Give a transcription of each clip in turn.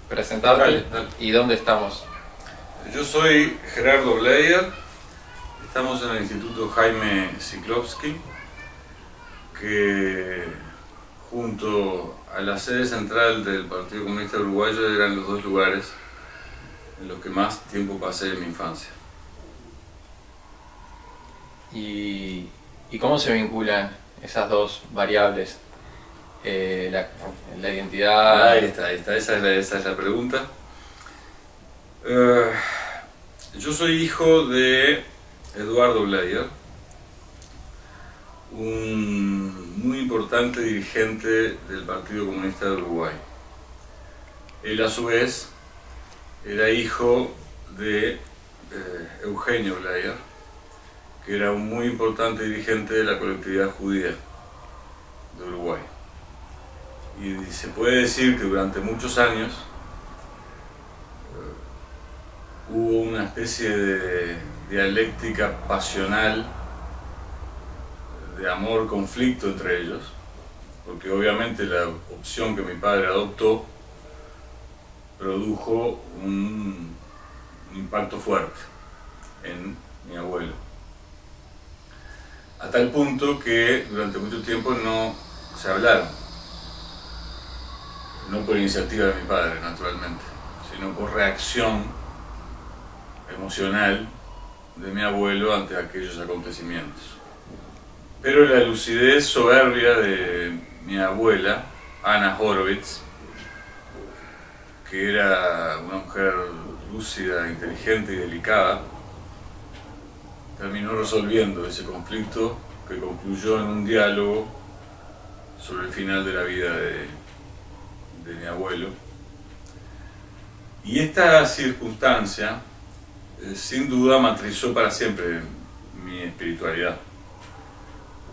presentarte Dale. y dónde estamos. Yo soy Gerardo Bleier, estamos en el Instituto Jaime Ciclovsky, que junto a la sede central del Partido Comunista Uruguayo eran los dos lugares en los que más tiempo pasé en mi infancia. ¿Y cómo se vinculan esas dos variables? La identidad... Ahí está, esa es la pregunta. Yo soy hijo de Eduardo Bleier, un muy importante dirigente del Partido Comunista de Uruguay. Él a su vez era hijo de Eugenio Bleier, que era un muy importante dirigente de la colectividad judía de Uruguay. Y se puede decir que durante muchos años hubo una especie de dialéctica pasional, de amor-conflicto entre ellos, porque obviamente la opción que mi padre adoptó produjo un impacto fuerte en mi abuelo. A tal punto que durante mucho tiempo no se hablaron, no por iniciativa de mi padre, naturalmente, sino por reacción emocional de mi abuelo ante aquellos acontecimientos. Pero la lucidez soberbia de mi abuela, Ana Horowitz, que era una mujer lúcida, inteligente y delicada, terminó resolviendo ese conflicto que concluyó en un diálogo sobre el final de la vida de mi abuelo. Y esta circunstancia sin duda matrizó para siempre mi espiritualidad,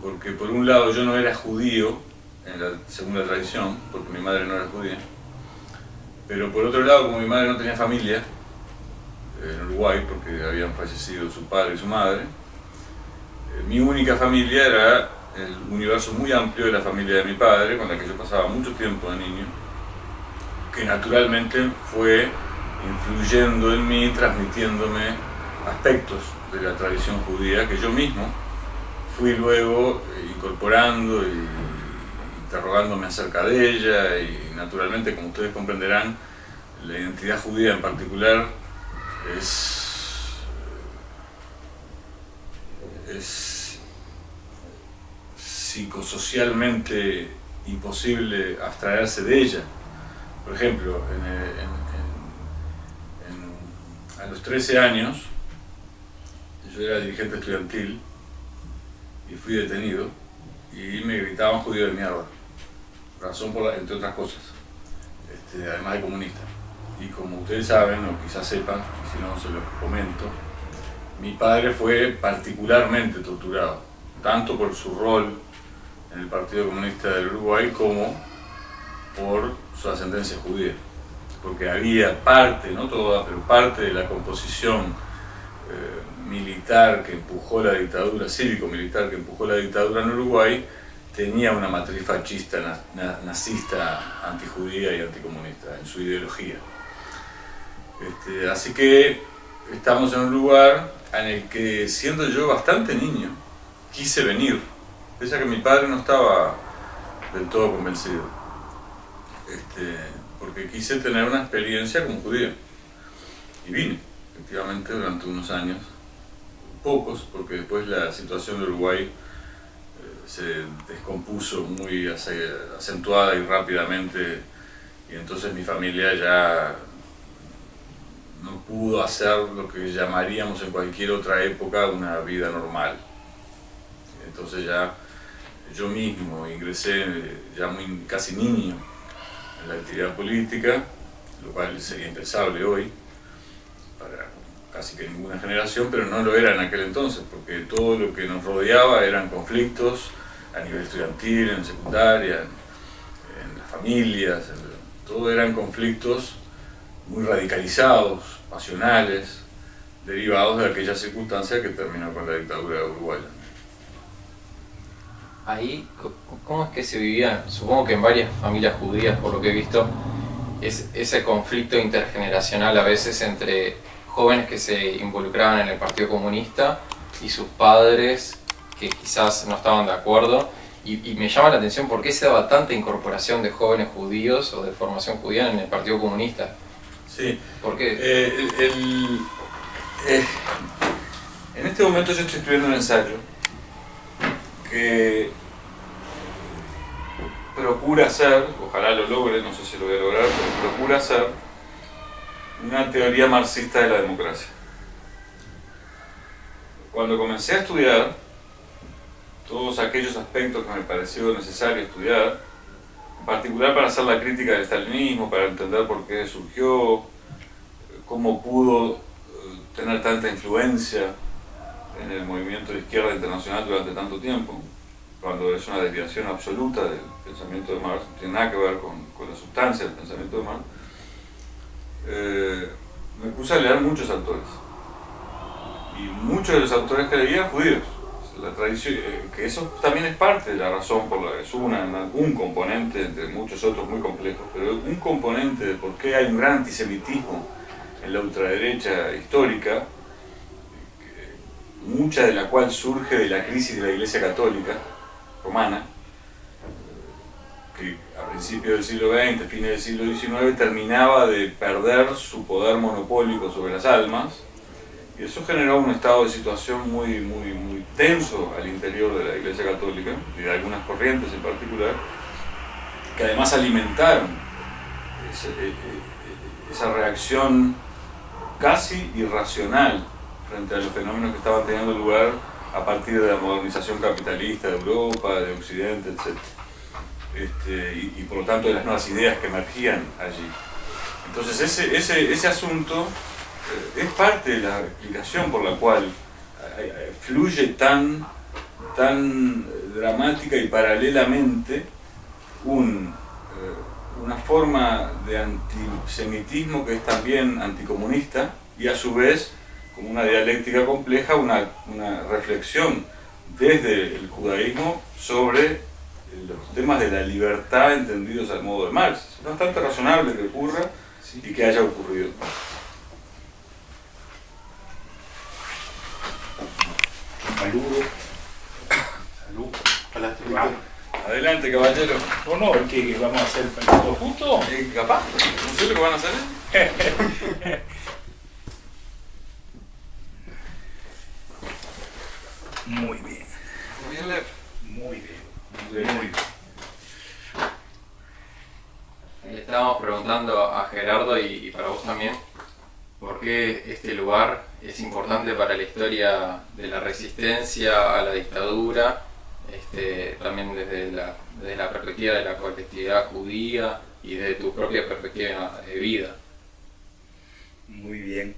porque por un lado yo no era judío en la segunda tradición, porque mi madre no era judía, pero por otro lado, como mi madre no tenía familia en Uruguay, porque habían fallecido su padre y su madre, mi única familia era el universo muy amplio de la familia de mi padre, con la que yo pasaba mucho tiempo de niño, que naturalmente fue influyendo en mí, transmitiéndome aspectos de la tradición judía que yo mismo fui luego incorporando y interrogándome acerca de ella, y naturalmente, como ustedes comprenderán, la identidad judía en particular es psicosocialmente imposible abstraerse de ella. Por ejemplo, a los 13 años yo era dirigente estudiantil y fui detenido y me gritaban judío de mierda, razón por entre otras cosas, además de comunista. Y como ustedes saben, o quizás sepan, y si no se los comento, mi padre fue particularmente torturado, tanto por su rol en el Partido Comunista del Uruguay como por su ascendencia judía, porque había parte, no toda, pero parte de la composición militar que empujó la dictadura, cívico-militar que empujó la dictadura en Uruguay, tenía una matriz fascista, nazista, antijudía y anticomunista en su ideología. Así que estamos en un lugar en el que, siendo yo bastante niño, quise venir, pese a que mi padre no estaba del todo convencido, porque quise tener una experiencia como judío. Y vine, efectivamente, durante unos años, pocos, porque después la situación de Uruguay se descompuso muy acentuada y rápidamente, y entonces mi familia ya no pudo hacer lo que llamaríamos en cualquier otra época una vida normal. Entonces ya yo mismo ingresé ya casi niño en la actividad política, lo cual sería impensable hoy para casi que ninguna generación, pero no lo era en aquel entonces, porque todo lo que nos rodeaba eran conflictos a nivel estudiantil, en secundaria, en las familias, todo eran conflictos muy radicalizados, pasionales, derivados de aquella circunstancia que terminó con la dictadura uruguaya. Ahí, ¿cómo es que se vivía? Supongo que en varias familias judías, por lo que he visto, ese conflicto intergeneracional a veces entre jóvenes que se involucraban en el Partido Comunista y sus padres que quizás no estaban de acuerdo. Y me llama la atención por qué se daba tanta incorporación de jóvenes judíos o de formación judía en el Partido Comunista. Sí. ¿Por qué? En este momento yo estoy escribiendo un ensayo que procura hacer, ojalá lo logre, no sé si lo voy a lograr, pero procura hacer una teoría marxista de la democracia. Cuando comencé a estudiar todos aquellos aspectos que me pareció necesario estudiar, en particular para hacer la crítica del estalinismo, para entender por qué surgió, cómo pudo tener tanta influencia en el movimiento de izquierda internacional durante tanto tiempo, cuando es una desviación absoluta del pensamiento de Marx, no tiene nada que ver con la sustancia del pensamiento de Marx. Me puse a leer muchos autores, y muchos de los autores que leía judíos. La tradición, que eso también es parte de la razón por la que es un componente entre muchos otros muy complejos, pero un componente de por qué hay un gran antisemitismo en la ultraderecha histórica, mucha de la cual surge de la crisis de la Iglesia Católica romana, que a principios del siglo XX, fines del siglo XIX, terminaba de perder su poder monopólico sobre las almas, y eso generó un estado de situación muy tenso al interior de la Iglesia Católica, y de algunas corrientes en particular, que además alimentaron esa reacción casi irracional frente a los fenómenos que estaban teniendo lugar a partir de la modernización capitalista de Europa, de Occidente, etc. Y por lo tanto de las nuevas ideas que emergían allí. Entonces ese asunto es parte de la explicación por la cual fluye tan dramática y paralelamente una forma de antisemitismo que es también anticomunista, y a su vez, como una dialéctica compleja, una reflexión desde el judaísmo sobre los temas de la libertad entendidos al modo de Marx. Es bastante razonable que ocurra y que haya ocurrido. Salud. Hola, Adelante, caballero. no, es que vamos a hacer todo juntos. Capaz, no sé lo que van a hacer. Muy bien. Muy bien, Lev. Muy bien. Muy bien. Le estábamos preguntando a Gerardo y para vos también, ¿por qué este lugar es importante para la historia de la resistencia a la dictadura? También desde la perspectiva de la colectividad judía y de tu propia perspectiva de vida. Muy bien.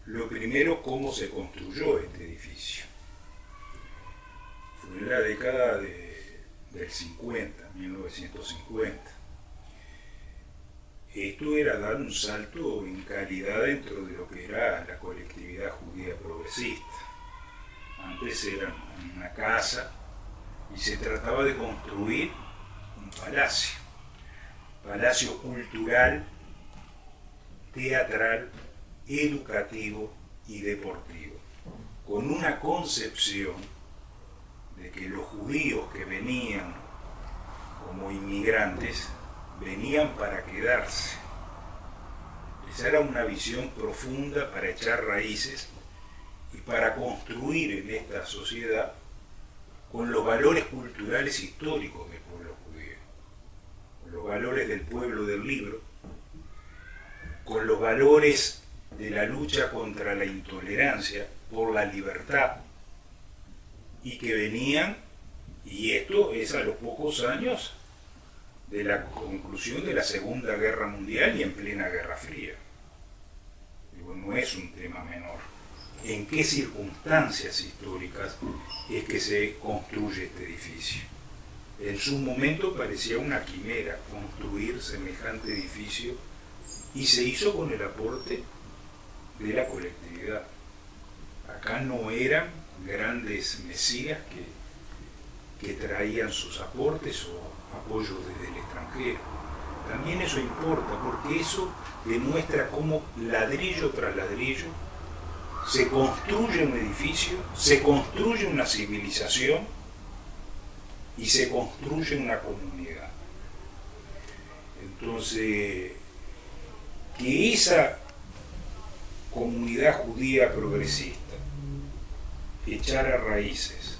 Lo primero, cómo se construyó este edificio. Fue en la década del 50, 1950. Esto era dar un salto en calidad dentro de lo que era la colectividad judía progresista. Antes era una casa y se trataba de construir un palacio cultural, teatral, educativo y deportivo, con una concepción de que los judíos que venían como inmigrantes venían para quedarse. Esa era una visión profunda para echar raíces y para construir en esta sociedad con los valores culturales históricos del pueblo judío, con los valores del pueblo del libro, con los valores de la lucha contra la intolerancia, por la libertad, y que venían, y esto es a los pocos años de la conclusión de la Segunda Guerra Mundial y en plena Guerra Fría. Digo, no es un tema menor. ¿En qué circunstancias históricas es que se construye este edificio? En su momento parecía una quimera construir semejante edificio y se hizo con el aporte de la colectividad. Acá no eran grandes mesías que traían sus aportes o apoyos desde el extranjero. También eso importa, porque eso demuestra cómo ladrillo tras ladrillo se construye un edificio, se construye una civilización y se construye una comunidad. Entonces, que esa comunidad judía progresista echara raíces,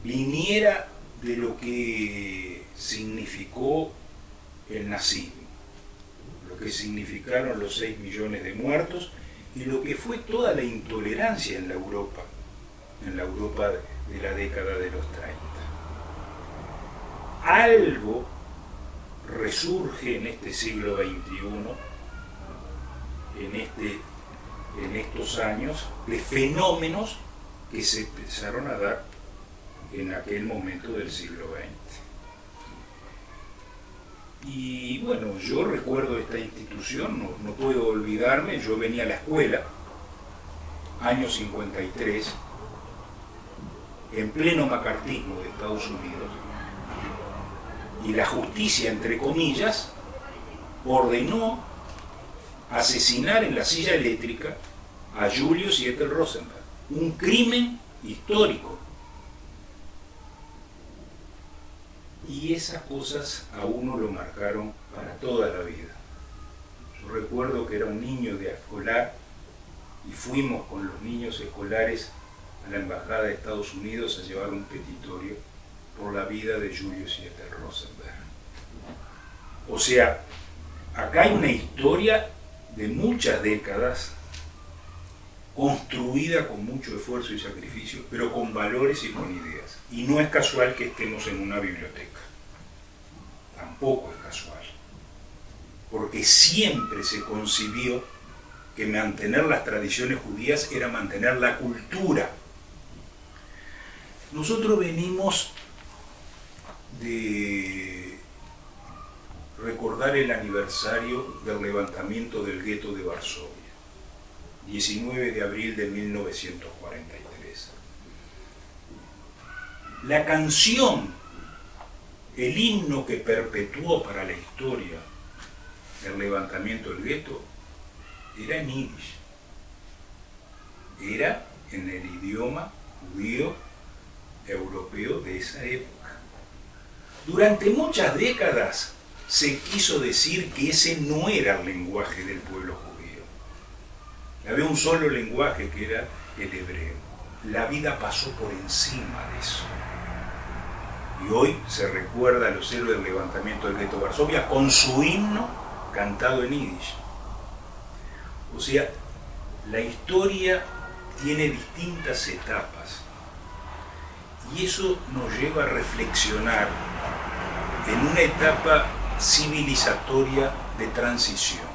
viniera de lo que significó el nazismo, lo que significaron los 6 millones de muertos y lo que fue toda la intolerancia en la Europa de la década de los 30. Algo resurge en este siglo XXI, en estos años, de fenómenos que se empezaron a dar en aquel momento del siglo XX. Y bueno, yo recuerdo esta institución, no puedo olvidarme, yo venía a la escuela, año 53, en pleno macartismo de Estados Unidos, y la justicia, entre comillas, ordenó asesinar en la silla eléctrica a Julius y Ethel Rosenberg, un crimen histórico. Y esas cosas a uno lo marcaron para toda la vida. Yo recuerdo que era un niño de escolar y fuimos con los niños escolares a la Embajada de Estados Unidos a llevar un petitorio por la vida de Julius y Ethel Rosenberg. O sea, acá hay una historia de muchas décadas construida con mucho esfuerzo y sacrificio, pero con valores y con ideas. Y no es casual que estemos en una biblioteca. Tampoco es casual. Porque siempre se concibió que mantener las tradiciones judías era mantener la cultura. Nosotros venimos de recordar el aniversario del levantamiento del gueto de Varsovia, 19 de abril de 1943. La canción, el himno que perpetuó para la historia el levantamiento del gueto, era en yiddish. Era en el idioma judío europeo de esa época. Durante muchas décadas se quiso decir que ese no era el lenguaje del pueblo judío. Había un solo lenguaje que era el hebreo. La vida pasó por encima de eso. Y hoy se recuerda a los héroes del levantamiento del gueto de Varsovia con su himno cantado en yiddish. O sea, la historia tiene distintas etapas. Y eso nos lleva a reflexionar en una etapa civilizatoria de transición.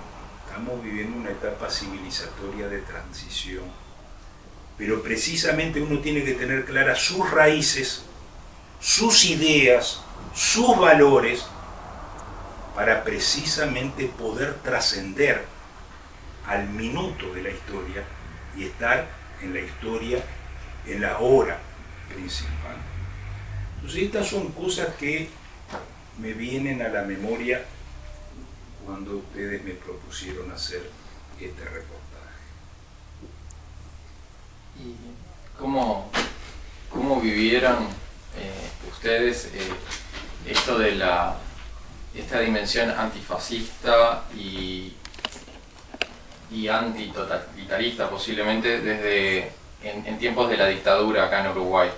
Estamos viviendo una etapa civilizatoria de transición. Pero precisamente uno tiene que tener claras sus raíces, sus ideas, sus valores, para precisamente poder trascender al minuto de la historia y estar en la historia, en la hora principal. Entonces estas son cosas que me vienen a la memoria cuando ustedes me propusieron hacer este reportaje. ¿Y cómo vivieron ustedes esto de esta dimensión antifascista y antitotalitarista posiblemente desde en tiempos de la dictadura acá en Uruguay?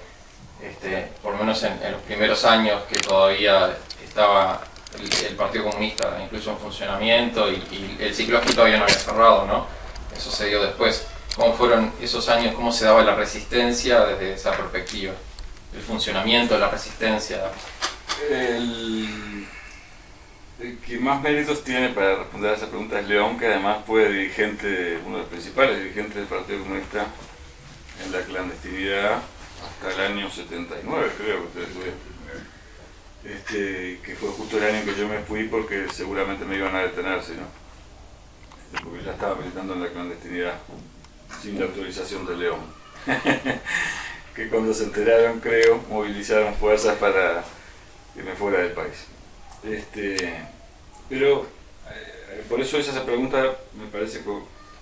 Por lo menos en los primeros años que todavía estaba el Partido Comunista incluso en funcionamiento y el ciclo aquí todavía no había cerrado, ¿no? Eso se dio después. ¿Cómo fueron esos años? ¿Cómo se daba la resistencia desde esa perspectiva? El funcionamiento, la resistencia. El que más méritos tiene para responder a esa pregunta es León, que además fue dirigente, uno de los principales dirigentes del Partido Comunista en la clandestinidad hasta el año 79, creo que ustedes tuvieron. Que fue justo el año que yo me fui porque seguramente me iban a detener, ¿sí, no? Porque ya estaba militando en la clandestinidad sin la autorización de León. que cuando se enteraron, creo, movilizaron fuerzas para que me fuera del país. Pero por eso esa pregunta me parece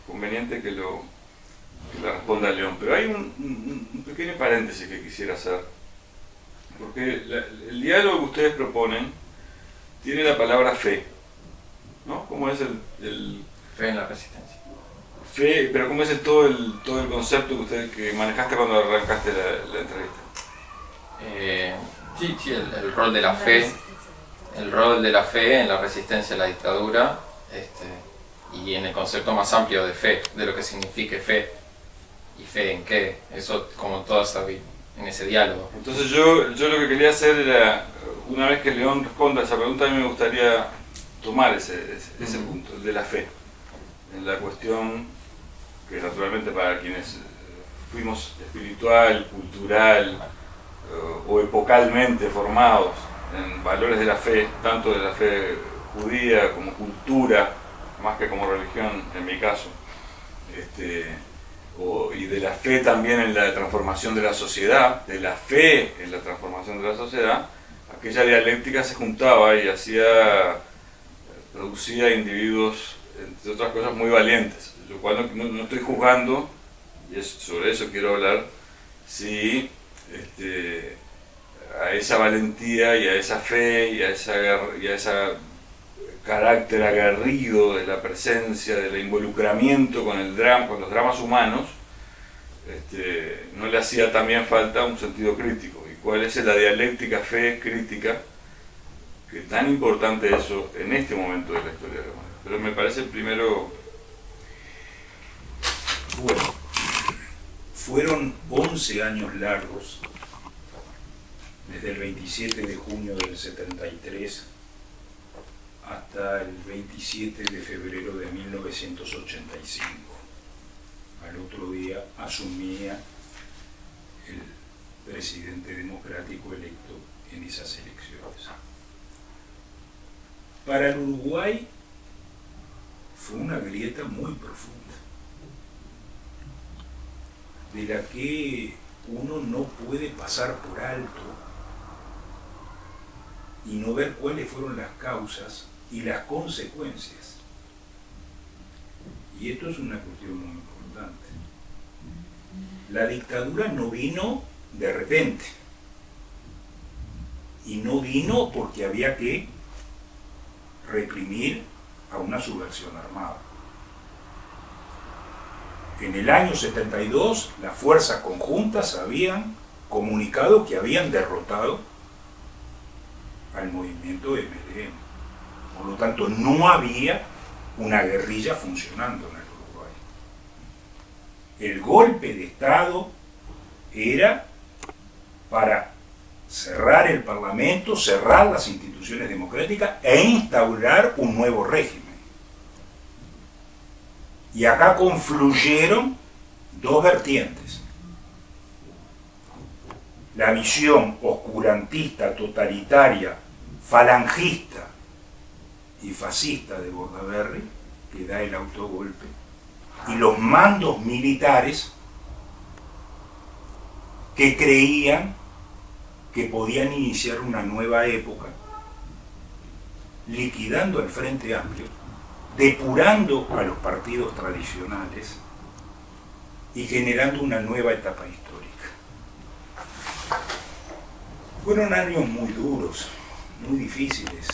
conveniente que la responda León. Pero hay un pequeño paréntesis que quisiera hacer, porque el diálogo que ustedes proponen tiene la palabra fe, ¿no? ¿Cómo es el Fe en la resistencia. fe, pero cómo es todo el concepto que manejaste cuando arrancaste la entrevista? Sí, el rol de la fe, el rol de la fe en la resistencia a la dictadura, y en el concepto más amplio de fe, de lo que signifique fe, y fe en qué, eso como todo está en ese diálogo. Entonces yo lo que quería hacer era, una vez que León responda a esa pregunta, a mí me gustaría tomar ese punto, el de la fe, en la cuestión que naturalmente para quienes fuimos espiritual, cultural o epocalmente formados en valores de la fe, tanto de la fe judía como cultura, más que como religión en mi caso, y de la fe también en la transformación de la sociedad, de la fe en la transformación de la sociedad, aquella dialéctica se juntaba y producía individuos, entre otras cosas, muy valientes, lo cual no estoy juzgando, y sobre eso quiero hablar, si a esa valentía y a esa fe y a ese carácter aguerrido de la presencia, del involucramiento con los dramas humanos, no le hacía también falta un sentido crítico. ¿Y cuál es la dialéctica fe crítica? Que tan importante eso en este momento de la historia de la humanidad. Pero me parece primero... Bueno, fueron 11 años largos, desde el 27 de junio del 73 hasta el 27 de febrero de 1985. Al otro día asumía el presidente democrático electo en esas elecciones. Para el Uruguay fue una grieta muy profunda, de la que uno no puede pasar por alto y no ver cuáles fueron las causas y las consecuencias. Y esto es una cuestión muy importante. La dictadura no vino de repente, y no vino porque había que reprimir a una subversión armada. En el año 72, las fuerzas conjuntas habían comunicado que habían derrotado al movimiento MLN. Por lo tanto, no había una guerrilla funcionando en el Uruguay. El golpe de Estado era para cerrar el Parlamento, cerrar las instituciones democráticas e instaurar un nuevo régimen. Y acá confluyeron dos vertientes. La visión oscurantista, totalitaria, falangista y fascista de Bordaberry, que da el autogolpe, y los mandos militares que creían que podían iniciar una nueva época, liquidando al Frente Amplio, depurando a los partidos tradicionales y generando una nueva etapa histórica. Fueron años muy duros, muy difíciles,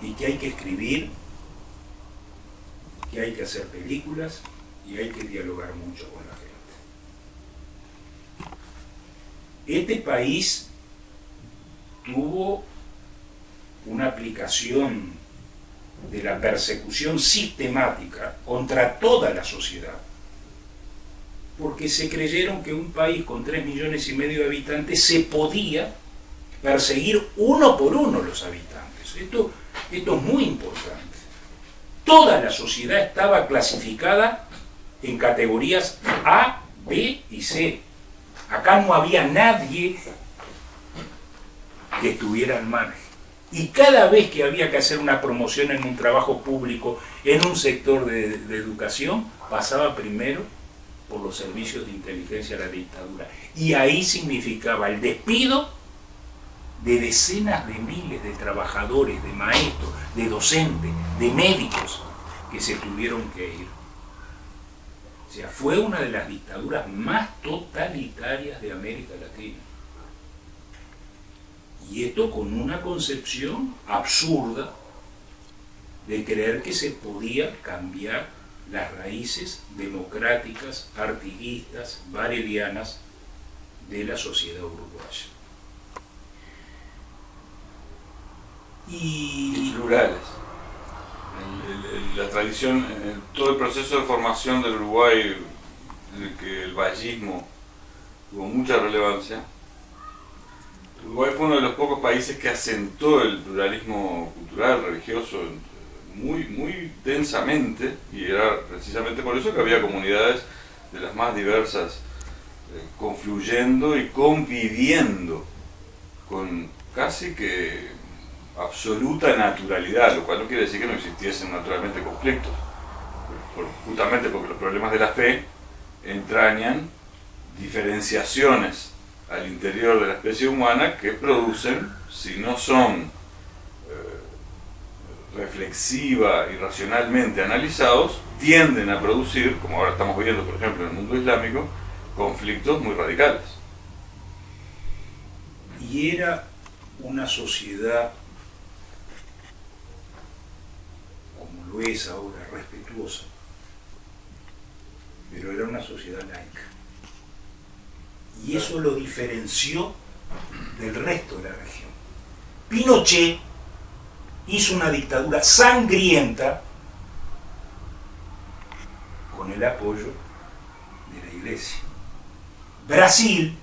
y que hay que escribir, que hay que hacer películas y hay que dialogar mucho con la gente. Este país tuvo una aplicación de la persecución sistemática contra toda la sociedad, porque se creyeron que un país con 3,5 millones de habitantes se podía perseguir uno por uno los habitantes. Esto es muy importante. Toda la sociedad estaba clasificada en categorías A, B y C. Acá no había nadie que estuviera al margen. Y cada vez que había que hacer una promoción en un trabajo público, en un sector de educación, pasaba primero por los servicios de inteligencia de la dictadura. Y ahí significaba el despido de decenas de miles de trabajadores, de maestros, de docentes, de médicos que se tuvieron que ir. O sea, fue una de las dictaduras más totalitarias de América Latina. Y esto con una concepción absurda de creer que se podía cambiar las raíces democráticas, artiguistas, barelianas de la sociedad uruguaya. Y plurales. La tradición, todo el proceso de formación del Uruguay, en el que el vallismo tuvo mucha relevancia, Uruguay fue uno de los pocos países que asentó el pluralismo cultural, religioso, muy densamente, y era precisamente por eso que había comunidades de las más diversas confluyendo y conviviendo con casi que absoluta naturalidad, lo cual no quiere decir que no existiesen naturalmente conflictos, justamente porque los problemas de la fe entrañan diferenciaciones al interior de la especie humana que producen, si no son reflexiva y racionalmente analizados, tienden a producir, como ahora estamos viendo por ejemplo en el mundo islámico, conflictos muy radicales. Y era una sociedad, como lo es ahora, respetuosa, pero era una sociedad laica. Y eso lo diferenció del resto de la región. Pinochet hizo una dictadura sangrienta con el apoyo de la iglesia. Brasil,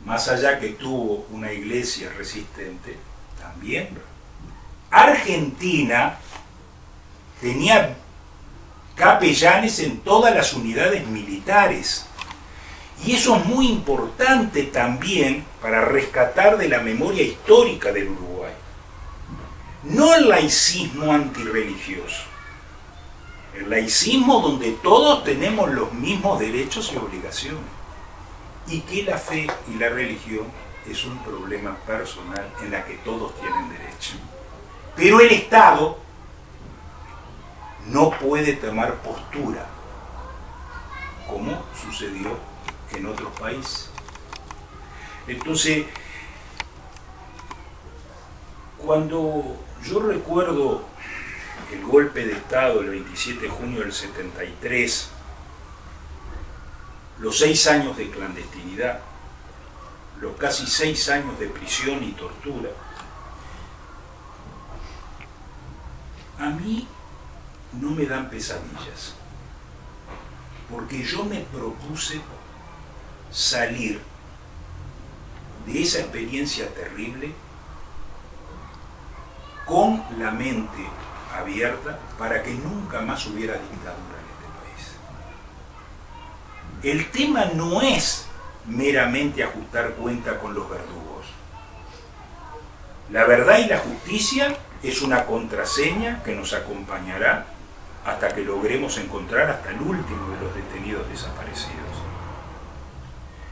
más allá que tuvo una iglesia resistente, también. Argentina tenía capellanes en todas las unidades militares. Y eso es muy importante también para rescatar de la memoria histórica del Uruguay. No el laicismo antirreligioso, el laicismo donde todos tenemos los mismos derechos y obligaciones, y que la fe y la religión es un problema personal en la que todos tienen derecho. Pero el Estado no puede tomar postura, como sucedió en otros países. Entonces, cuando yo recuerdo el golpe de Estado el 27 de junio del 73, los 6 años de clandestinidad, los casi 6 años de prisión y tortura, a mí no me dan pesadillas, porque yo me propuse salir de esa experiencia terrible con la mente abierta para que nunca más hubiera dictadura en este país. El tema no es meramente ajustar cuenta con los verdugos. La verdad y la justicia es una contraseña que nos acompañará hasta que logremos encontrar hasta el último de los detenidos desaparecidos.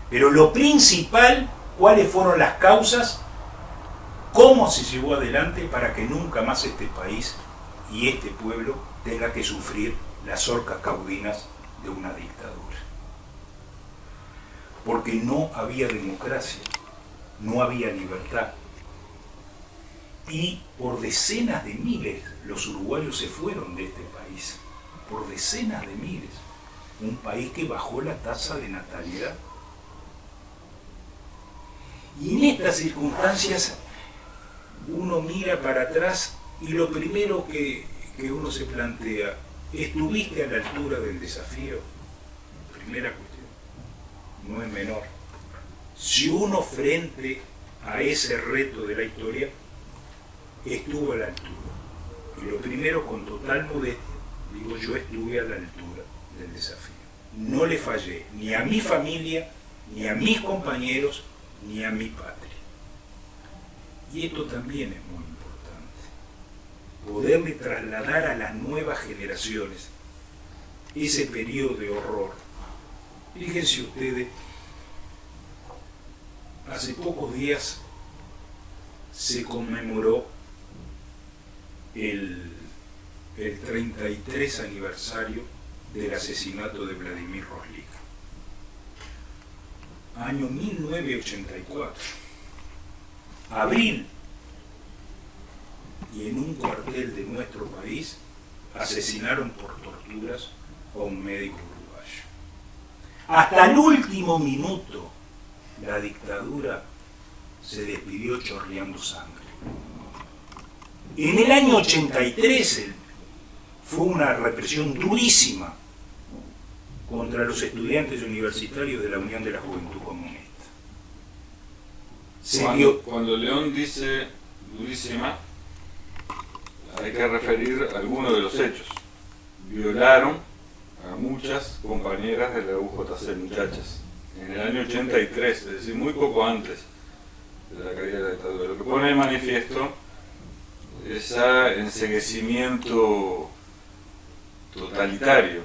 Pero lo principal, ¿cuáles fueron las causas? ¿Cómo se llevó adelante para que nunca más este país y este pueblo tenga que sufrir las horcas caudinas de una dictadura? Porque no había democracia, no había libertad. Y por decenas de miles los uruguayos se fueron de este país, por decenas de miles. Un país que bajó la tasa de natalidad. Y en estas circunstancias uno mira para atrás y lo primero que uno se plantea, ¿estuviste a la altura del desafío? Primera cuestión, no es menor. Si uno frente a ese reto de la historia estuvo a la altura. Y lo primero, con total modestia, digo, yo estuve a la altura del desafío. No le fallé ni a mi familia, ni a mis compañeros, ni a mi patria. Y esto también es muy importante. Poderle trasladar a las nuevas generaciones ese periodo de horror Fíjense ustedes, hace pocos días se conmemoró el 33 aniversario del asesinato de Vladimir Roslik. Año 1984. Abril. Y en un cuartel de nuestro país asesinaron por torturas a un médico uruguayo. Hasta el último minuto la dictadura se despidió chorreando sangre. En el año 83 fue una represión durísima contra los estudiantes universitarios de la Unión de la Juventud Comunista. Cuando León dice durísima, hay que referir a algunos de los hechos. Violaron a muchas compañeras de la UJC, muchachas, en el año 83, es decir, muy poco antes de la caída de la dictadura. Lo que pone de manifiesto ese enceguecimiento totalitario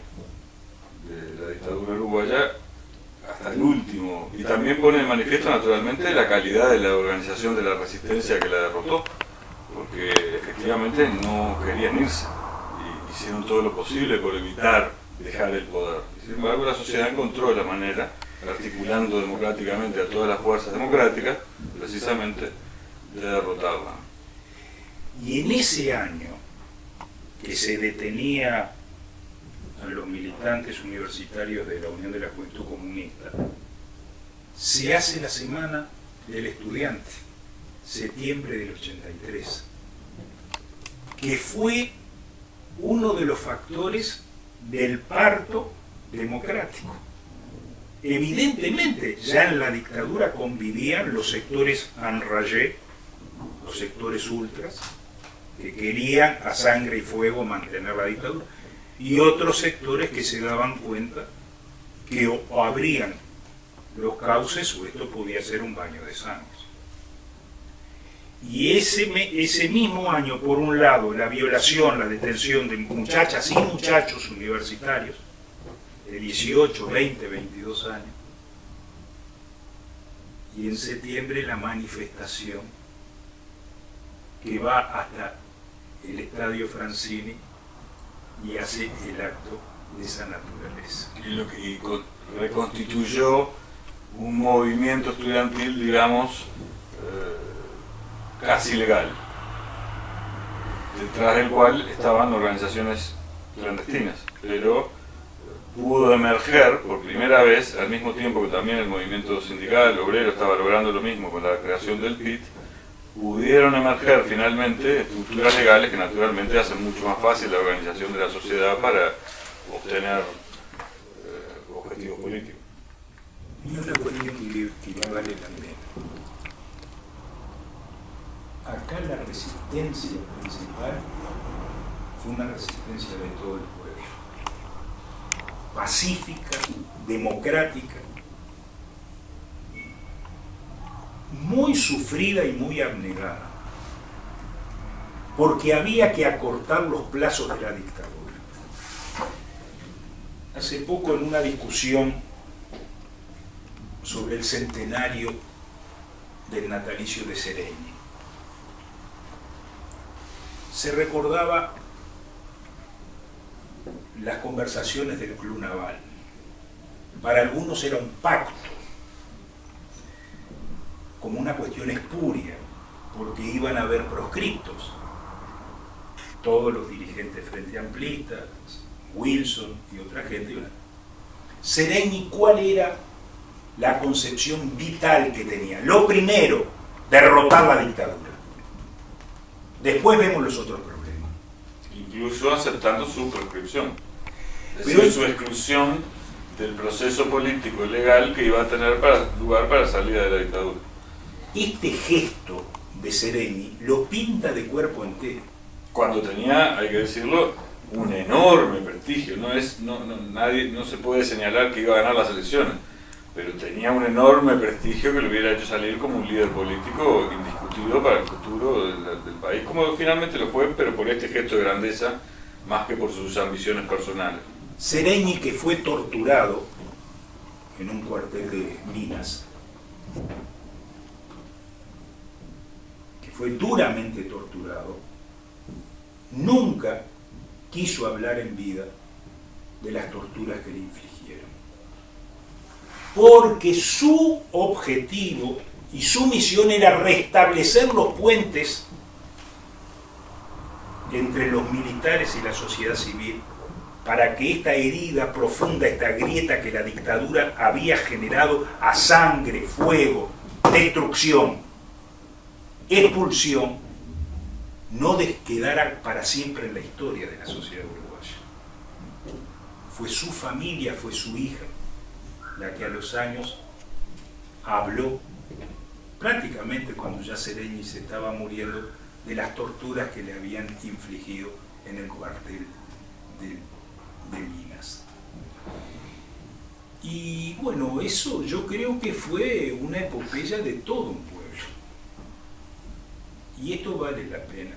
de la dictadura uruguaya hasta el último, y también pone de manifiesto naturalmente la calidad de la organización de la resistencia que la derrotó, porque efectivamente no querían irse y hicieron todo lo posible por evitar dejar el poder. Sin embargo, la sociedad encontró la manera, articulando democráticamente a todas las fuerzas democráticas, precisamente de derrotarla. Y en ese año que se detenía a los militantes universitarios de la Unión de la Juventud Comunista, se hace la Semana del Estudiante, septiembre del 83, que fue uno de los factores del parto democrático. Evidentemente, ya en la dictadura convivían los sectores enrayés, los sectores ultras, que querían a sangre y fuego mantener la dictadura, y otros sectores que se daban cuenta que o abrían los cauces o esto podía ser un baño de sangre. Y ese mismo año, por un lado, la violación, la detención de muchachas y muchachos universitarios de 18, 20, 22 años, y en septiembre la manifestación que va hasta el Estadio Francini y hace el acto de esa naturaleza. Y reconstituyó un movimiento estudiantil, digamos, casi legal, detrás del cual estaban organizaciones clandestinas, pero pudo emerger por primera vez, al mismo tiempo que también el movimiento sindical, obrero, estaba logrando lo mismo con la creación del PIT, pudieron emerger finalmente estructuras legales que naturalmente hacen mucho más fácil la organización de la sociedad para obtener objetivos políticos. Y una cuestión que vale la pena. Acá la resistencia principal fue una resistencia de todo el pueblo, pacífica, democrática, muy sufrida y muy abnegada, porque había que acortar los plazos de la dictadura. Hace poco, en una discusión sobre el centenario del natalicio de Seregni, se recordaba las conversaciones del Club Naval. Para algunos era un pacto, como una cuestión espuria, porque iban a haber proscriptos. Todos los dirigentes frente amplistas, Wilson y otra gente. Seregni, ¿cuál era la concepción vital que tenía? Lo primero, derrotar la dictadura. Después vemos los otros problemas. Incluso aceptando su proscripción. Es decir, su exclusión del proceso político legal que iba a tener lugar para la salida de la dictadura. Este gesto de Seregni lo pinta de cuerpo entero. Cuando tenía, hay que decirlo, un enorme prestigio. No se puede señalar que iba a ganar las elecciones, pero tenía un enorme prestigio que lo hubiera hecho salir como un líder político indiscutido para el futuro del país, como finalmente lo fue, pero por este gesto de grandeza, más que por sus ambiciones personales. Seregni, que fue torturado en un cuartel de Minas, que fue duramente torturado, nunca quiso hablar en vida de las torturas que le infligieron. Porque su objetivo y su misión era restablecer los puentes entre los militares y la sociedad civil para que esta herida profunda, esta grieta que la dictadura había generado a sangre, fuego, destrucción, expulsión, no quedara para siempre en la historia de la sociedad uruguaya. Fue su familia, fue su hija, la que a los años habló, prácticamente cuando ya Sereñi se estaba muriendo, de las torturas que le habían infligido en el cuartel de Minas. Y bueno, eso yo creo que fue una epopeya de todo un pueblo. Y esto vale la pena,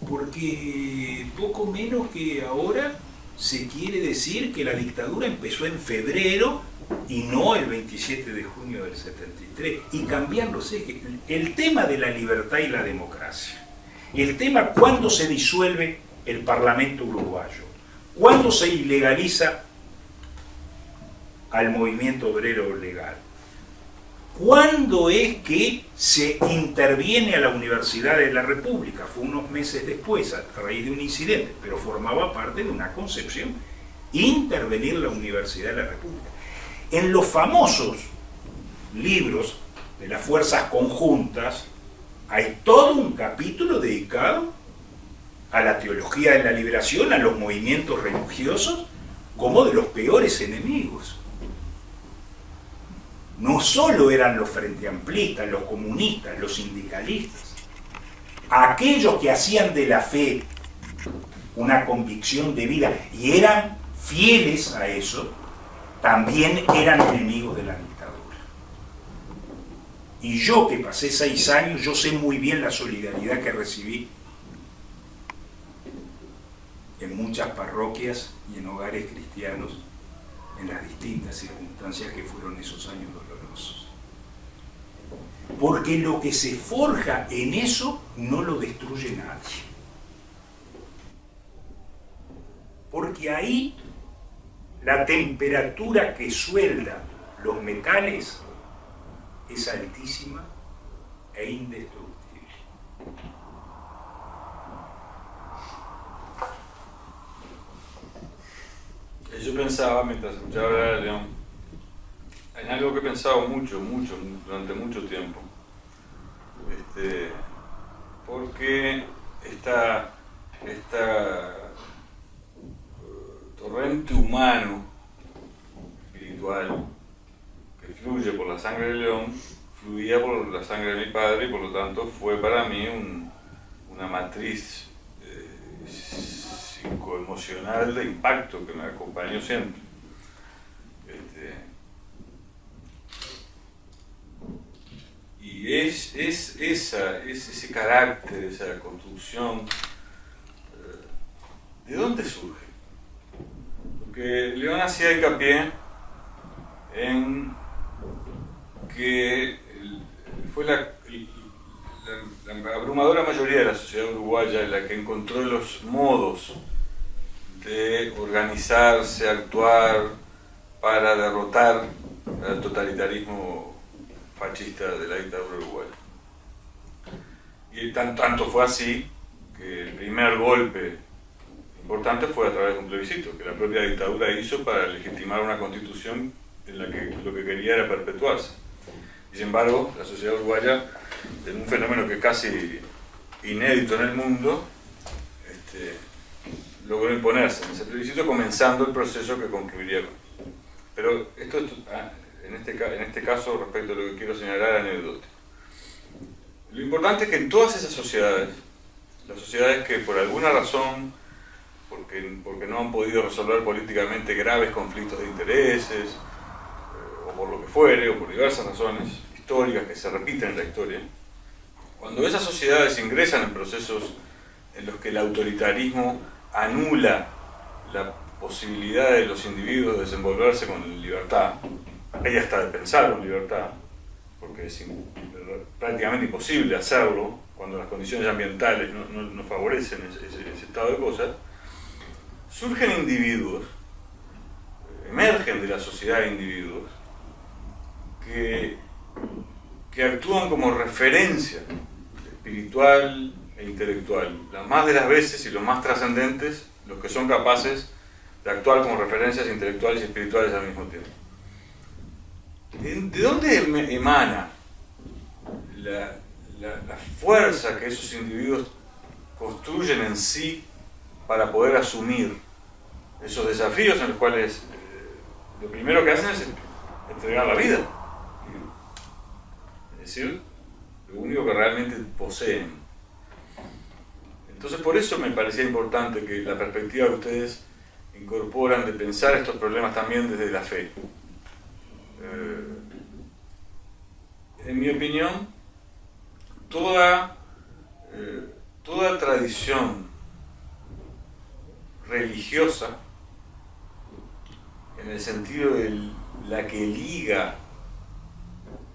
porque poco menos que ahora se quiere decir que la dictadura empezó en febrero y no el 27 de junio del 73, y cambiar los ejes. El tema de la libertad y la democracia, el tema cuándo se disuelve el Parlamento uruguayo, cuándo se ilegaliza al movimiento obrero legal, cuándo es que se interviene a la Universidad de la República, fue unos meses después a raíz de un incidente, pero formaba parte de una concepción, intervenir la Universidad de la República. En los famosos libros de las fuerzas conjuntas hay todo un capítulo dedicado a la teología de la liberación, a los movimientos religiosos, como de los peores enemigos. No solo eran los frente amplistas, los comunistas, los sindicalistas, aquellos que hacían de la fe una convicción de vida y eran fieles a eso, también eran enemigos de la dictadura. Y yo, que pasé 6 años, yo sé muy bien la solidaridad que recibí en muchas parroquias y en hogares cristianos en las distintas circunstancias que fueron esos años dolorosos. Porque lo que se forja en eso no lo destruye nadie. Porque ahí la temperatura que suelda los metales es altísima e indestructible. Yo pensaba, mientras escuchaba hablar a León, en algo que he pensado mucho, durante mucho tiempo. Porque esta torrente humano, espiritual, que fluye por la sangre de León, fluía por la sangre de mi padre y por lo tanto fue para mí una matriz psicoemocional de impacto que me acompañó siempre. Y es ese carácter, esa construcción, ¿de dónde surge? Porque León hacía hincapié en que fue la abrumadora mayoría de la sociedad uruguaya la que encontró los modos de organizarse, actuar para derrotar al totalitarismo fascista de la dictadura uruguaya. Y tanto fue así que el primer golpe importante fue a través de un plebiscito que la propia dictadura hizo para legitimar una constitución en la que lo que quería era perpetuarse. Y sin embargo, la sociedad uruguaya, en un fenómeno que casi inédito en el mundo, logró imponerse en ese plebiscito, comenzando el proceso que concluiría con. Pero esto en este caso, respecto a lo que quiero señalar, es anecdótico. Lo importante es que en todas esas sociedades, las sociedades que por alguna razón, porque no han podido resolver políticamente graves conflictos de intereses, o por lo que fuere, o por diversas razones históricas que se repiten en la historia, cuando esas sociedades ingresan en procesos en los que el autoritarismo anula posibilidad de los individuos de desenvolverse con libertad, y hasta de pensar con libertad, porque es prácticamente imposible hacerlo cuando las condiciones ambientales no favorecen ese estado de cosas, surgen individuos, emergen de la sociedad de individuos, que actúan como referencia espiritual e intelectual. Las más de las veces y los más trascendentes, los que son capaces de actuar como referencias intelectuales y espirituales al mismo tiempo. ¿De dónde emana la fuerza que esos individuos construyen en sí para poder asumir esos desafíos en los cuales lo primero que hacen es entregar la vida? Es decir, lo único que realmente poseen. Entonces, por eso me parecía importante que la perspectiva que ustedes incorporan de pensar estos problemas también desde la fe. En mi opinión, toda tradición religiosa, en el sentido de la que liga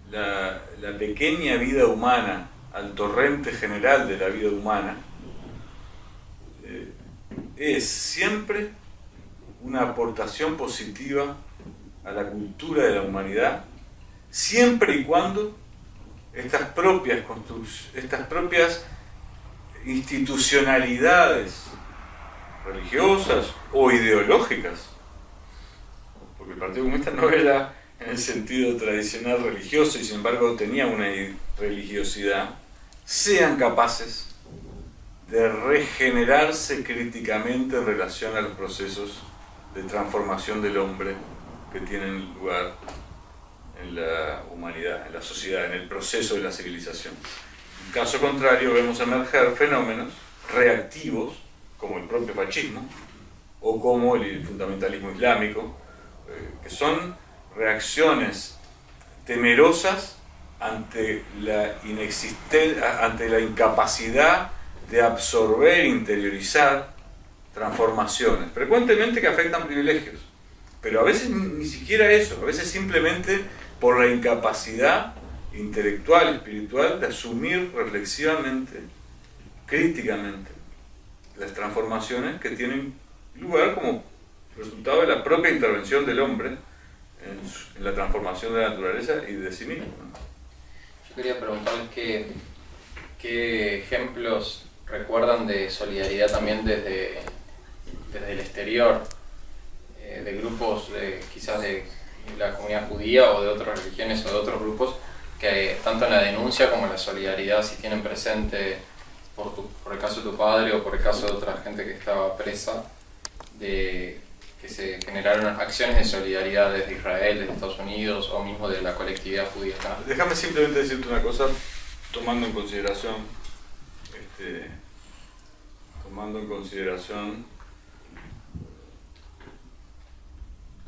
la pequeña vida humana al torrente general de la vida humana, es siempre una aportación positiva a la cultura de la humanidad, siempre y cuando estas propias institucionalidades religiosas o ideológicas, porque el Partido Comunista no era en el sentido tradicional religioso y sin embargo tenía una religiosidad, sean capaces de regenerarse críticamente en relación a los procesos de transformación del hombre que tienen lugar en la humanidad, en la sociedad, en el proceso de la civilización. En caso contrario, vemos emerger fenómenos reactivos, como el propio fascismo, o como el fundamentalismo islámico, que son reacciones temerosas ante la incapacidad de absorber, interiorizar transformaciones, frecuentemente que afectan privilegios, pero a veces ni siquiera eso, a veces simplemente por la incapacidad intelectual, espiritual, de asumir reflexivamente, críticamente, las transformaciones que tienen lugar como resultado de la propia intervención del hombre en la transformación de la naturaleza y de sí mismo, ¿no? Yo quería preguntarles qué ejemplos recuerdan de solidaridad también desde el exterior, de grupos quizás de la comunidad judía o de otras religiones o de otros grupos, que tanto en la denuncia como en la solidaridad, si tienen presente por el caso de tu padre o por el caso de otra gente que estaba presa, de que se generaron acciones de solidaridad desde Israel, desde Estados Unidos o mismo de la colectividad judía acá. Déjame simplemente decirte una cosa, tomando en consideración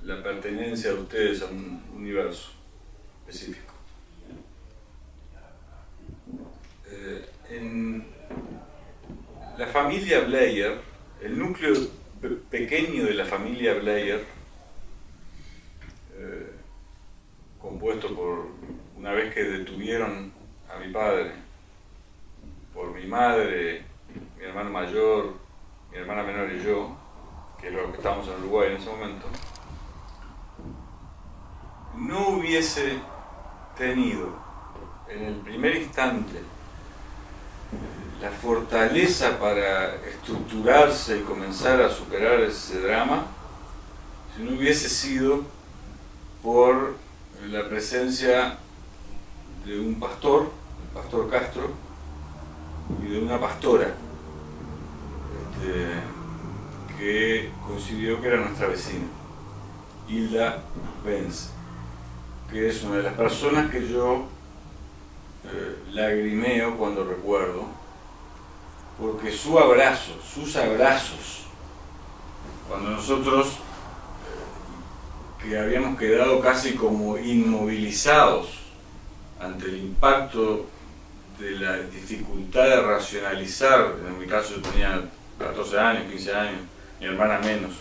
la pertenencia de ustedes a un universo específico. En la familia Bleier, el núcleo pequeño de la familia Bleier, compuesto por, una vez que detuvieron a mi padre, por mi madre, mi hermano mayor, mi hermana menor y yo, que es lo que estábamos en Uruguay en ese momento, no hubiese tenido en el primer instante la fortaleza para estructurarse y comenzar a superar ese drama, si no hubiese sido por la presencia de un pastor, el pastor Castro, y de una pastora que coincidió que era nuestra vecina, Hilda Benz, que es una de las personas que yo lagrimeo cuando recuerdo, porque sus abrazos, cuando nosotros que habíamos quedado casi como inmovilizados ante el impacto de la dificultad de racionalizar, en mi caso yo tenía 14 años, 15 años, mi hermana menos,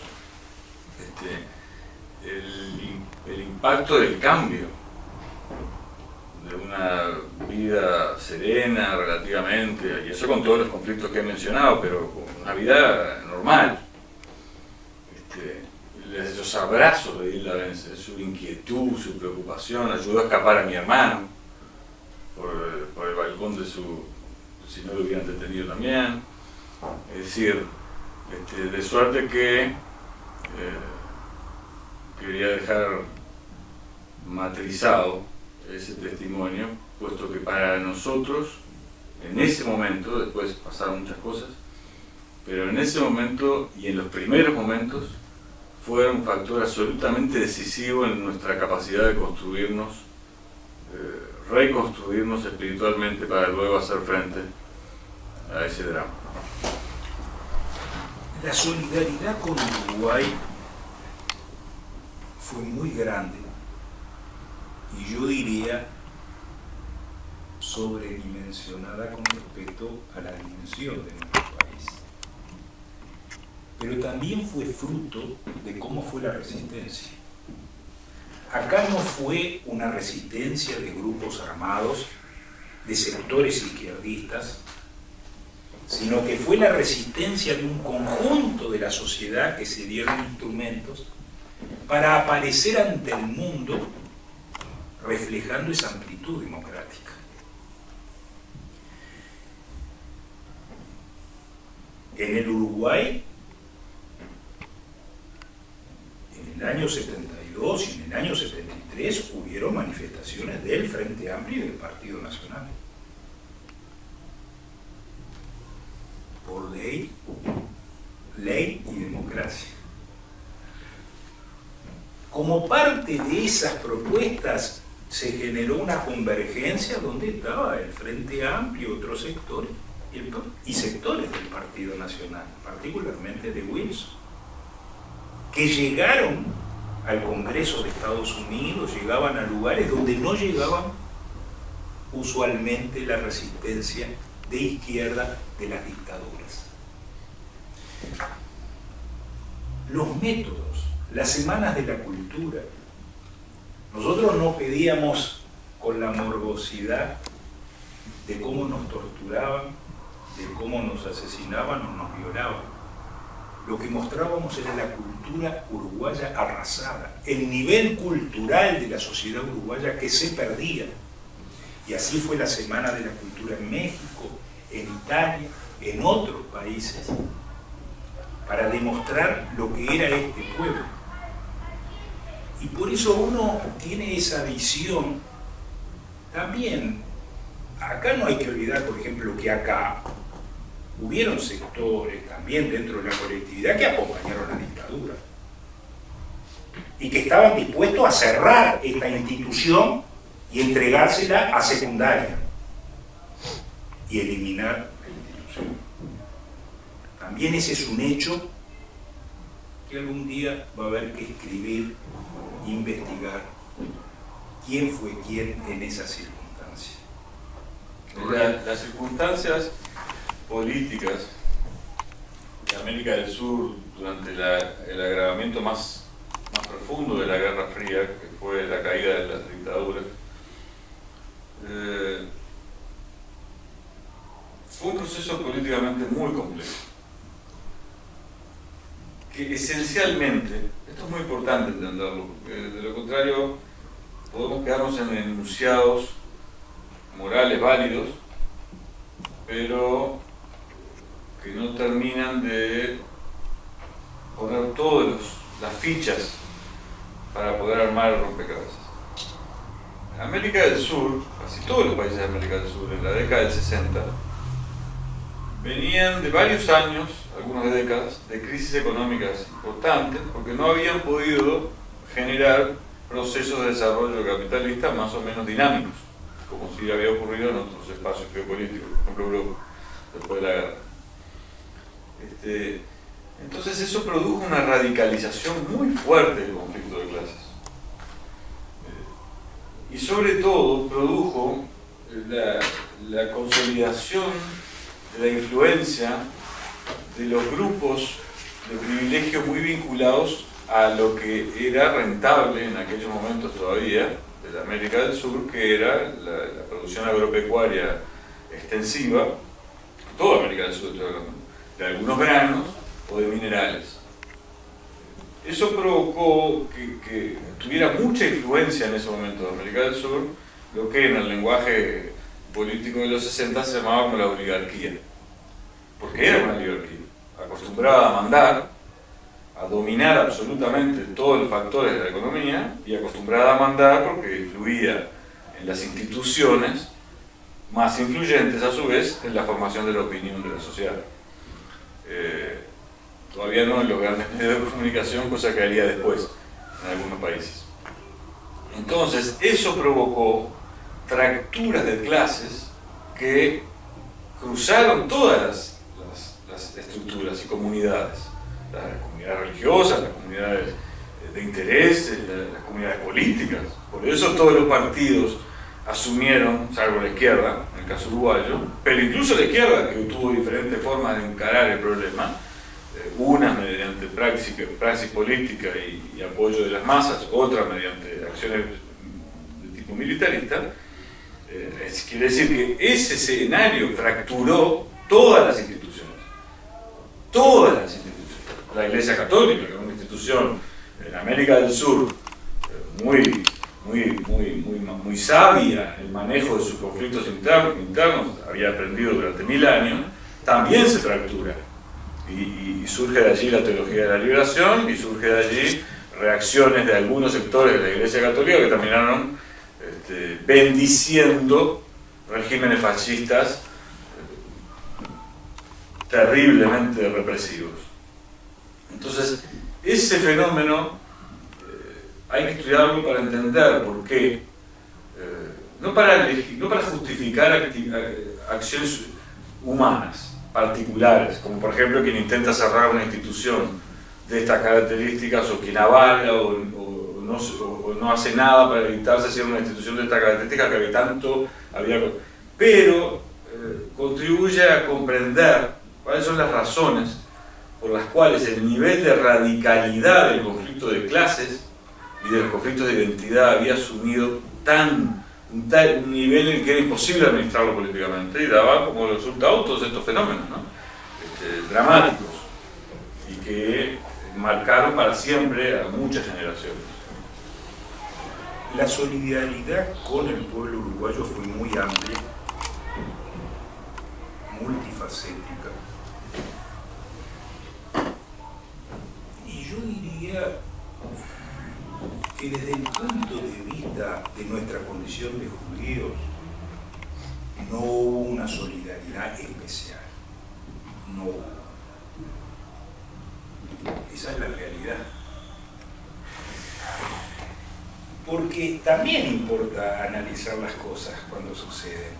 el impacto del cambio, de una vida serena relativamente, y eso con todos los conflictos que he mencionado, pero con una vida normal. Esos abrazos de Hilda Wenzel, su inquietud, su preocupación, ayudó a escapar a mi hermano por el balcón de su, si no lo hubieran detenido también. Es decir, de suerte que quería dejar matrizado ese testimonio, puesto que para nosotros, en ese momento, después pasaron muchas cosas, pero en ese momento y en los primeros momentos, fue un factor absolutamente decisivo en nuestra capacidad de construirnos, reconstruirnos espiritualmente para luego hacer frente a ese drama. La solidaridad con Uruguay fue muy grande y yo diría sobredimensionada con respecto a la dimensión de nuestro país. Pero también fue fruto de cómo fue la resistencia. Acá no fue una resistencia de grupos armados, de sectores izquierdistas, sino que fue la resistencia de un conjunto de la sociedad que se dieron instrumentos para aparecer ante el mundo reflejando esa amplitud democrática. En el Uruguay, en el año 72 y en el año 73 hubieron manifestaciones del Frente Amplio y del Partido Nacional. Por ley y democracia. Como parte de esas propuestas se generó una convergencia donde estaba el Frente Amplio, otros sectores, y sectores del Partido Nacional, particularmente de Wilson, que llegaron al Congreso de Estados Unidos, llegaban a lugares donde no llegaban usualmente la resistencia de izquierda de las dictaduras. Los métodos, las semanas de la cultura. Nosotros no pedíamos con la morbosidad de cómo nos torturaban, de cómo nos asesinaban o nos violaban. Lo que mostrábamos era la cultura uruguaya arrasada, el nivel cultural de la sociedad uruguaya que se perdía. Y así fue la Semana de la Cultura en México, en Italia, en otros países, para demostrar lo que era este pueblo. Y por eso uno tiene esa visión. También, acá no hay que olvidar, por ejemplo, que acá hubieron sectores también dentro de la colectividad que acompañaron la dictadura y que estaban dispuestos a cerrar esta institución y entregársela a secundaria y eliminar la institución. También ese es un hecho que algún día va a haber que escribir, investigar quién fue quién en esas circunstancias. Las circunstancias políticas de América del Sur durante el agravamiento más profundo de la Guerra Fría, que fue la caída de las dictaduras, fue un proceso políticamente muy complejo, que esencialmente, esto es muy importante entenderlo, porque de lo contrario podemos quedarnos en enunciados morales válidos, pero que no terminan de poner todas las fichas para poder armar el rompecabezas. América del Sur, casi todos los países de América del Sur, en la década del 60, venían de varios años, algunas de décadas, de crisis económicas importantes, porque no habían podido generar procesos de desarrollo capitalista más o menos dinámicos, como si había ocurrido en otros espacios geopolíticos, por ejemplo Europa, después de la guerra. Entonces eso produjo una radicalización muy fuerte del conflicto de clases. Y sobre todo produjo la consolidación de la influencia de los grupos de privilegio muy vinculados a lo que era rentable en aquellos momentos todavía de la América del Sur, que era la producción agropecuaria extensiva, toda América del Sur, de algunos granos o de minerales. Eso provocó que tuviera mucha influencia en ese momento de América del Sur, lo que en el lenguaje político de los 60 se llamaba como la oligarquía, porque era una oligarquía, acostumbrada a mandar, a dominar absolutamente todos los factores de la economía y acostumbrada a mandar porque influía en las instituciones más influyentes a su vez en la formación de la opinión de la sociedad. Todavía no en los grandes medios de comunicación, cosa que haría después en algunos países. Entonces, eso provocó fracturas de clases que cruzaron todas las estructuras y comunidades, las comunidades religiosas, las comunidades de interés, las comunidades políticas. Por eso todos los partidos asumieron, salvo la izquierda, en el caso uruguayo, pero incluso la izquierda, que tuvo diferentes formas de encarar el problema, unas mediante praxis política y apoyo de las masas, otras mediante acciones de tipo militarista. Quiere decir que ese escenario fracturó todas las instituciones. Todas las instituciones. La Iglesia Católica, que es una institución en América del Sur muy sabia en el manejo de sus conflictos internos, había aprendido durante 1000 años, también se fractura. Y surge de allí la teología de la liberación y surge de allí reacciones de algunos sectores de la Iglesia Católica que terminaron bendiciendo regímenes fascistas terriblemente represivos. Entonces, ese fenómeno hay que estudiarlo para entender por qué, no para justificar acciones humanas particulares, como por ejemplo quien intenta cerrar una institución de estas características, o quien avala o no hace nada para evitarse hacer una institución de estas características que había tanto, pero contribuye a comprender cuáles son las razones por las cuales el nivel de radicalidad del conflicto de clases y de los conflictos de identidad había asumido un nivel en el que era imposible administrarlo políticamente y daba como resultado todos estos fenómenos, ¿no? Dramáticos, y que marcaron para siempre a muchas generaciones. La solidaridad con el pueblo uruguayo fue muy amplia, multifacética, y yo diría que desde el punto de vista de nuestra condición de judíos no hubo una solidaridad especial, no hubo. Esa es la realidad. Porque también importa analizar las cosas cuando suceden.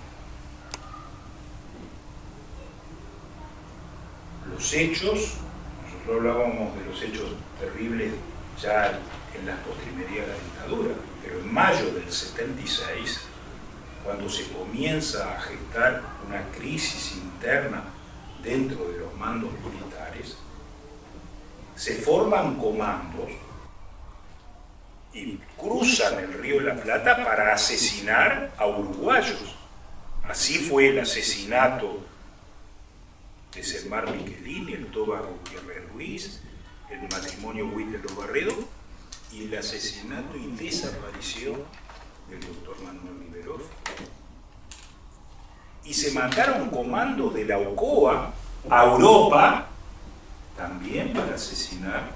Los hechos, nosotros hablábamos de los hechos terribles ya en las postrimerías de la dictadura, pero en mayo del 76, cuando se comienza a gestar una crisis interna dentro de los mandos militares, se forman comandos y cruzan el río de la Plata para asesinar a uruguayos. Así fue el asesinato de Selmar Michelini, el Toba Gutiérrez Ruiz, el matrimonio Huitelo Barredo y el asesinato y desaparición del doctor Manuel Riverol. Y se mandaron comandos de la OCOA a Europa también para asesinar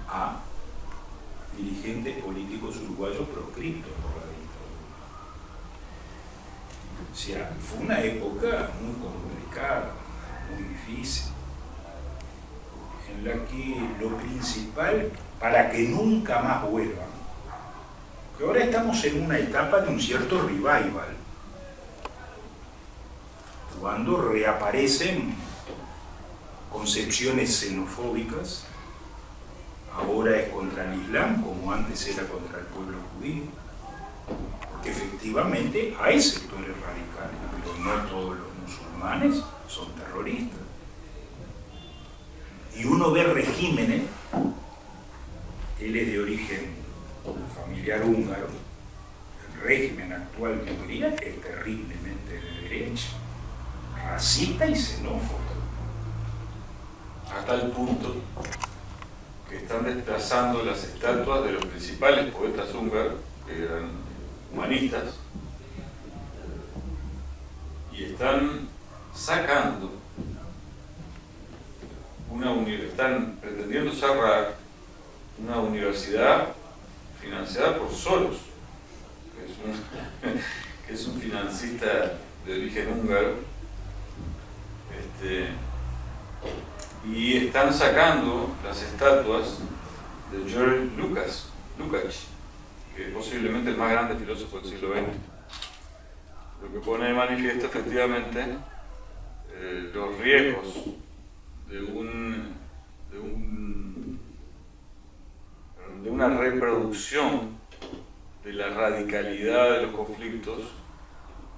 a dirigentes políticos uruguayos proscriptos por la dictadura. O sea, fue una época muy complicada, muy difícil, en la que lo principal, para que nunca más vuelvan, que ahora estamos en una etapa de un cierto revival, cuando reaparecen concepciones xenofóbicas, ahora es contra el Islam, como antes era contra el pueblo judío, porque efectivamente hay sectores radicales, pero no todos los musulmanes son terroristas. Y uno ve regímenes él es de origen familiar húngaro, el régimen actual de Hungría es terriblemente de derecha, racista y xenófobo. Hasta el punto que están desplazando las estatuas de los principales poetas húngaros, que eran humanistas, y están sacando están pretendiendo cerrar una universidad financiada por Soros, que es un financista de origen húngaro, y están sacando las estatuas de George Lukács, que es posiblemente el más grande filósofo del siglo XX, lo que pone de manifiesto efectivamente los riesgos de una reproducción de la radicalidad de los conflictos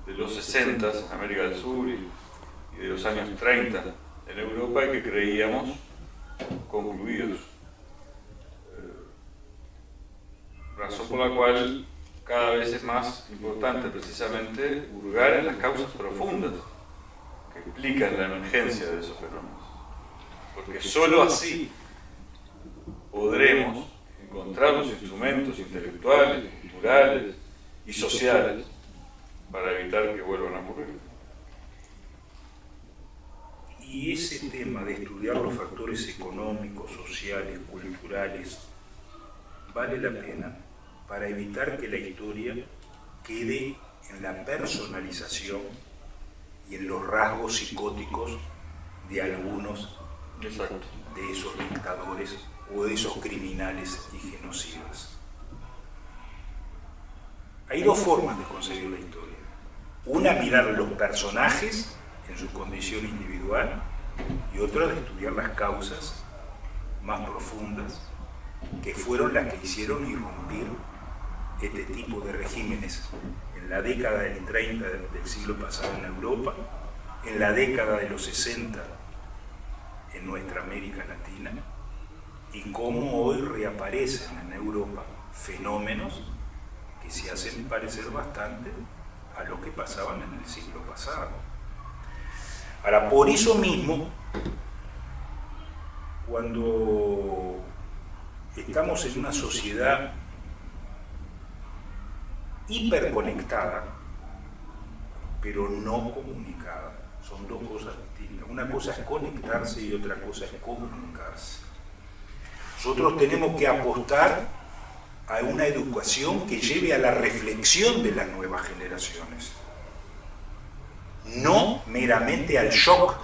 de los 60 en América del Sur y de los años 30 en Europa, y que creíamos concluidos. Razón por la cual cada vez es más importante precisamente hurgar en las causas profundas que explican la emergencia de esos fenómenos. Porque sólo así podremos encontrar los instrumentos intelectuales, culturales y sociales para evitar que vuelvan a ocurrir. Y ese tema de estudiar los factores económicos, sociales, culturales, vale la pena para evitar que la historia quede en la personalización y en los rasgos psicóticos de algunos de esos dictadores o de esos criminales y genocidas. Hay dos formas de concebir la historia. Una, mirar los personajes en su condición individual, y otra, de estudiar las causas más profundas que fueron las que hicieron irrumpir este tipo de regímenes en la década del 30 del siglo pasado en Europa, en la década de los 60 en nuestra América Latina, y cómo hoy reaparecen en Europa fenómenos que se hacen parecer bastante a lo que pasaban en el siglo pasado. Ahora, por eso mismo, cuando estamos en una sociedad hiperconectada, pero no comunicada, son dos cosas distintas. Una cosa es conectarse y otra cosa es comunicarse. Nosotros tenemos que apostar a una educación que lleve a la reflexión de las nuevas generaciones, no meramente al shock.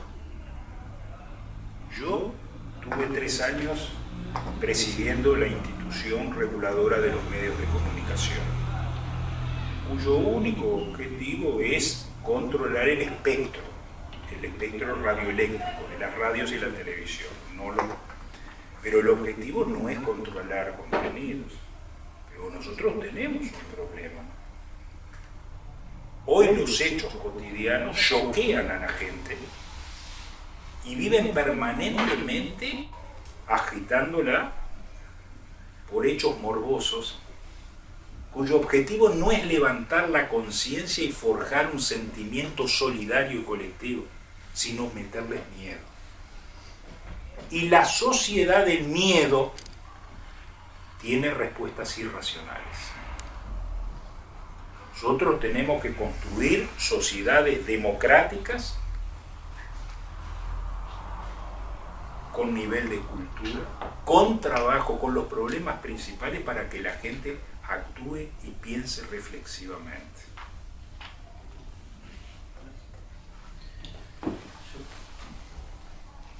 Yo tuve 3 años presidiendo la institución reguladora de los medios de comunicación, cuyo único objetivo es controlar el espectro radioeléctrico de las radios y la televisión. Pero el objetivo no es controlar contenidos. Pero nosotros tenemos un problema. Hoy los hechos cotidianos choquean a la gente y viven permanentemente agitándola por hechos morbosos, cuyo objetivo no es levantar la conciencia y forjar un sentimiento solidario y colectivo, sino meterles miedo. Y la sociedad del miedo tiene respuestas irracionales. Nosotros tenemos que construir sociedades democráticas con nivel de cultura, con trabajo, con los problemas principales para que la gente actúe y piense reflexivamente.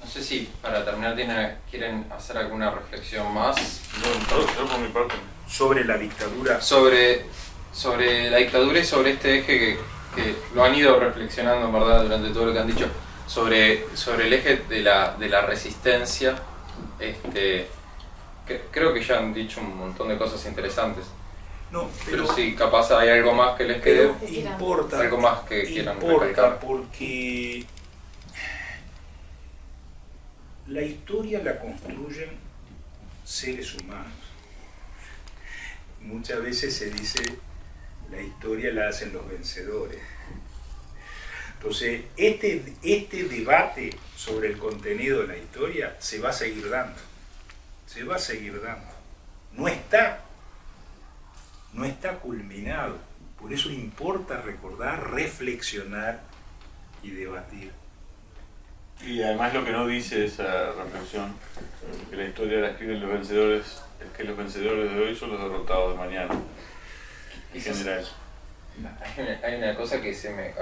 No sé si para terminar quieren hacer alguna reflexión más. Yo por mi parte. Sobre la dictadura. Sobre la dictadura y sobre este eje que lo han ido reflexionando, en verdad, durante todo lo que han dicho, sobre el eje de la resistencia. Creo que ya han dicho un montón de cosas interesantes. No, pero sí, capaz hay algo más que les quede. Importa. Algo más que quieran recalcar. Porque la historia la construyen seres humanos. muchas veces se dice, la historia la hacen los vencedores. Entonces, este debate sobre el contenido de la historia se va a seguir dando. Se va a seguir dando. No está culminado. Por eso importa recordar, reflexionar y debatir. Y además lo que no dice esa reflexión, que la historia la escriben los vencedores, es que los vencedores de hoy son los derrotados de mañana. En general. Hay una cosa que se me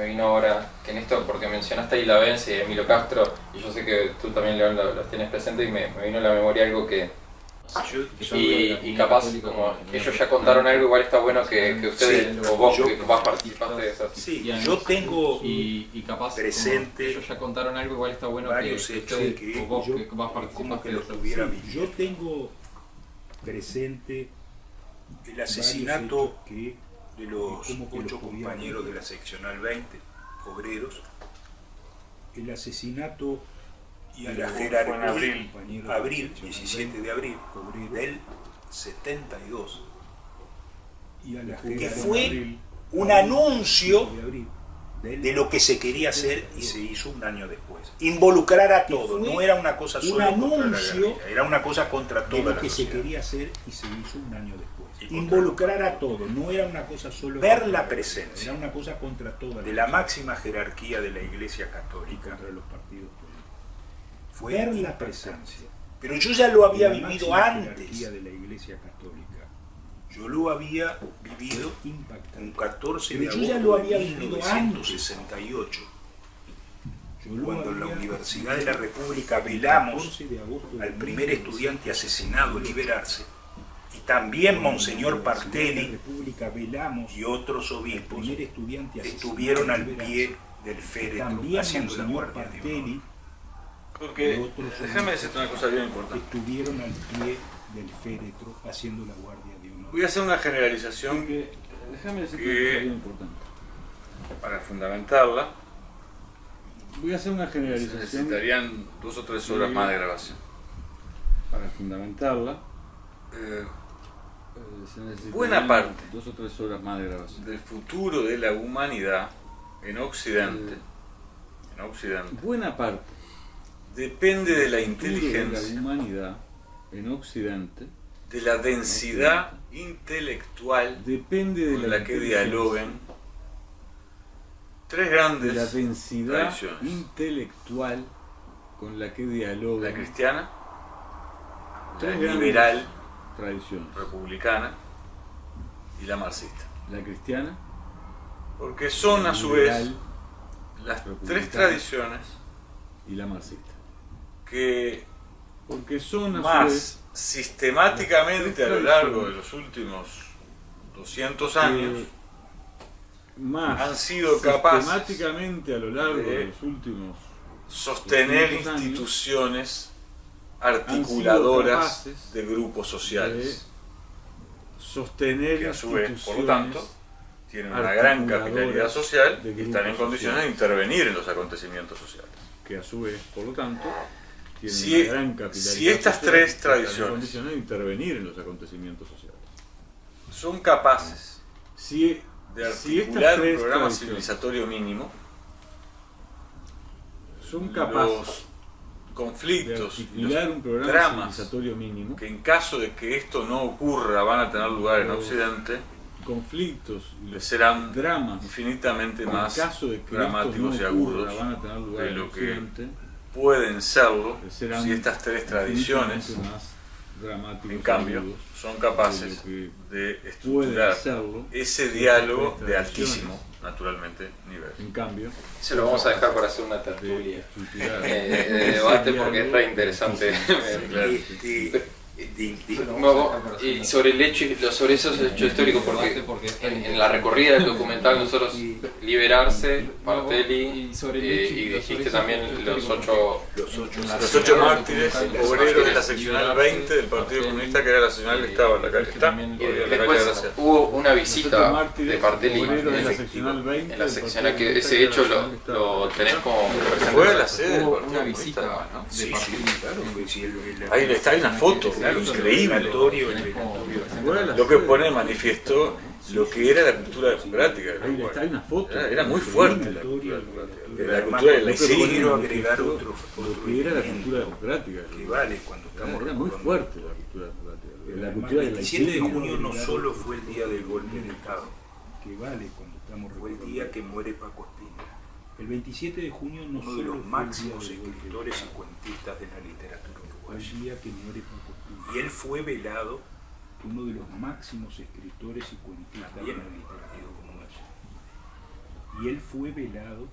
vino ahora, que en esto, porque mencionaste ahí la Vence y Emilio Castro, y yo sé que tú también, León, los tienes presente, y me vino a la memoria algo que... Y capaz, como ellos ya contaron algo, igual está bueno que ustedes, o vos, que vas participaste de esas. Sí, yo tengo y capaz, presente ellos ya contaron algo, igual está bueno varios que hechos ustedes, que o vos, yo, que vas participaste de esas. yo tengo presente el asesinato de los 8 compañeros de la seccional 20, obreros, el asesinato y a la jerarquía, abril, 17 de abril del 72, que fue un anuncio de lo que se quería hacer y se hizo un año después. Involucrar a todo, no era una cosa solo contra la guerrilla, era una cosa contra toda la sociedad. Se quería hacer y se hizo un año después. Involucrar a todo, no era una cosa solo. Ver la presencia, era una cosa contra toda de la máxima jerarquía de la Iglesia Católica contra los partidos políticos. Fue ver la presencia. Pero yo ya lo había vivido antes. De la Iglesia Católica. Yo lo había vivido un 14 de agosto de 1968. Cuando en la Universidad de la República velamos al primer estudiante asesinado en liberarse, y también Monseñor Partelli y otros obispos estuvieron al pie del féretro haciendo la guardia de honor. Porque, déjame decirte una cosa bien importante. Estuvieron al pie del féretro haciendo la guardia de honor. Voy a hacer una generalización Déjame decirte una cosa bien importante. Para fundamentarla, Voy a hacer una generalización. necesitarían 2 o 3 horas más de grabación. Para fundamentarla, se necesitarían Buena parte 2 o 3 horas más de grabación. del futuro de la humanidad en Occidente, Buena parte depende de la del futuro de inteligencia, la humanidad en Occidente de la densidad intelectual depende de con la que inteligencia, dialoguen 3 de la grandes densidad tradiciones: intelectual con la que dialogan la cristiana, la 3 grandes liberal, tradiciones, republicana y la marxista. la cristiana, Porque son a su liberal, vez las 3 republicana tradiciones y la marxista. que Porque son a su más vez sistemáticamente a lo largo de los últimos 200 años más han sido capaces sistemáticamente a lo largo de de los últimos sostener 200 años instituciones articuladoras capaces de grupos sociales, sostener que a su vez, por lo tanto, instituciones tienen una gran articuladoras capitalidad social de y están en grupos condiciones de sociales. intervenir en los acontecimientos sociales. que a su vez, por lo tanto, tienen Si- una gran capitalidad si estas social, 3 están en tradiciones condiciones de intervenir en los acontecimientos sociales. son capaces Si, de si estas articular un 3 programa tradiciones civilizatorio mínimo, son capaces los de conflictos y los articular un programa dramas civilizatorio mínimo, que en caso de que esto no ocurra van a tener lugar en Occidente, conflictos y les los serán dramas, infinitamente en más caso de que dramáticos esto y no ocurra, agudos van a tener lugar de en lo que Occidente, pueden serlo serán si estas 3 tradiciones, infinitamente más dramáticos en y cambio, agudos son capaces de lo que de pueden estructurar serlo ese estas diálogo 3 de tradiciones. altísimo, naturalmente, nivel. En cambio, Se lo vamos a dejar para hacer una de tertulia estructurar de debate porque es re interesante. Y sobre el hecho, sobre esos hechos históricos, porque en la recorrida del documental nosotros liberarse, Partelli, y dijiste también los 8 Los 8 mártires obreros de la seccional 20 del Partido Comunista, que era la seccional que estaba en la calle. Está y todavía en la calle después Gracia. hubo una visita mártires de Partelli obreros de la efectivo, seccional 20 en la del seccional, Partido que ese Comunista, hecho que era la seccional lo tenés como Fue a la representante. sede del Hubo Partido una Comunista, visita ¿no? Sí, sí, claro. Ahí está, hay una foto. Claro, algo increíble. El Lo que pone de manifiesto lo que era la cultura democrática del Uruguay. Hay una foto. Era muy fuerte la cultura democrática. La cultura del Sí, laicismo. quiero agregar Lo otro que era la cultura democrática. que vale cuando estamos Era muy recordando. fuerte la cultura democrática. La El cultura del 27 de laicismo. junio no solo fue el día del golpe de Estado, que vale cuando estamos fue el recordando. día que muere Paco Espina, El 27 de junio no uno de solo los fue el máximos día del golpe de escritores y Estado, cuentistas de la literatura fue el uruguaya. día que muere Paco Espina, Y él fue velado uno de los máximos escritores y cuentistas de también la en el literatura Partido Comunista, uruguaya. Y él fue velado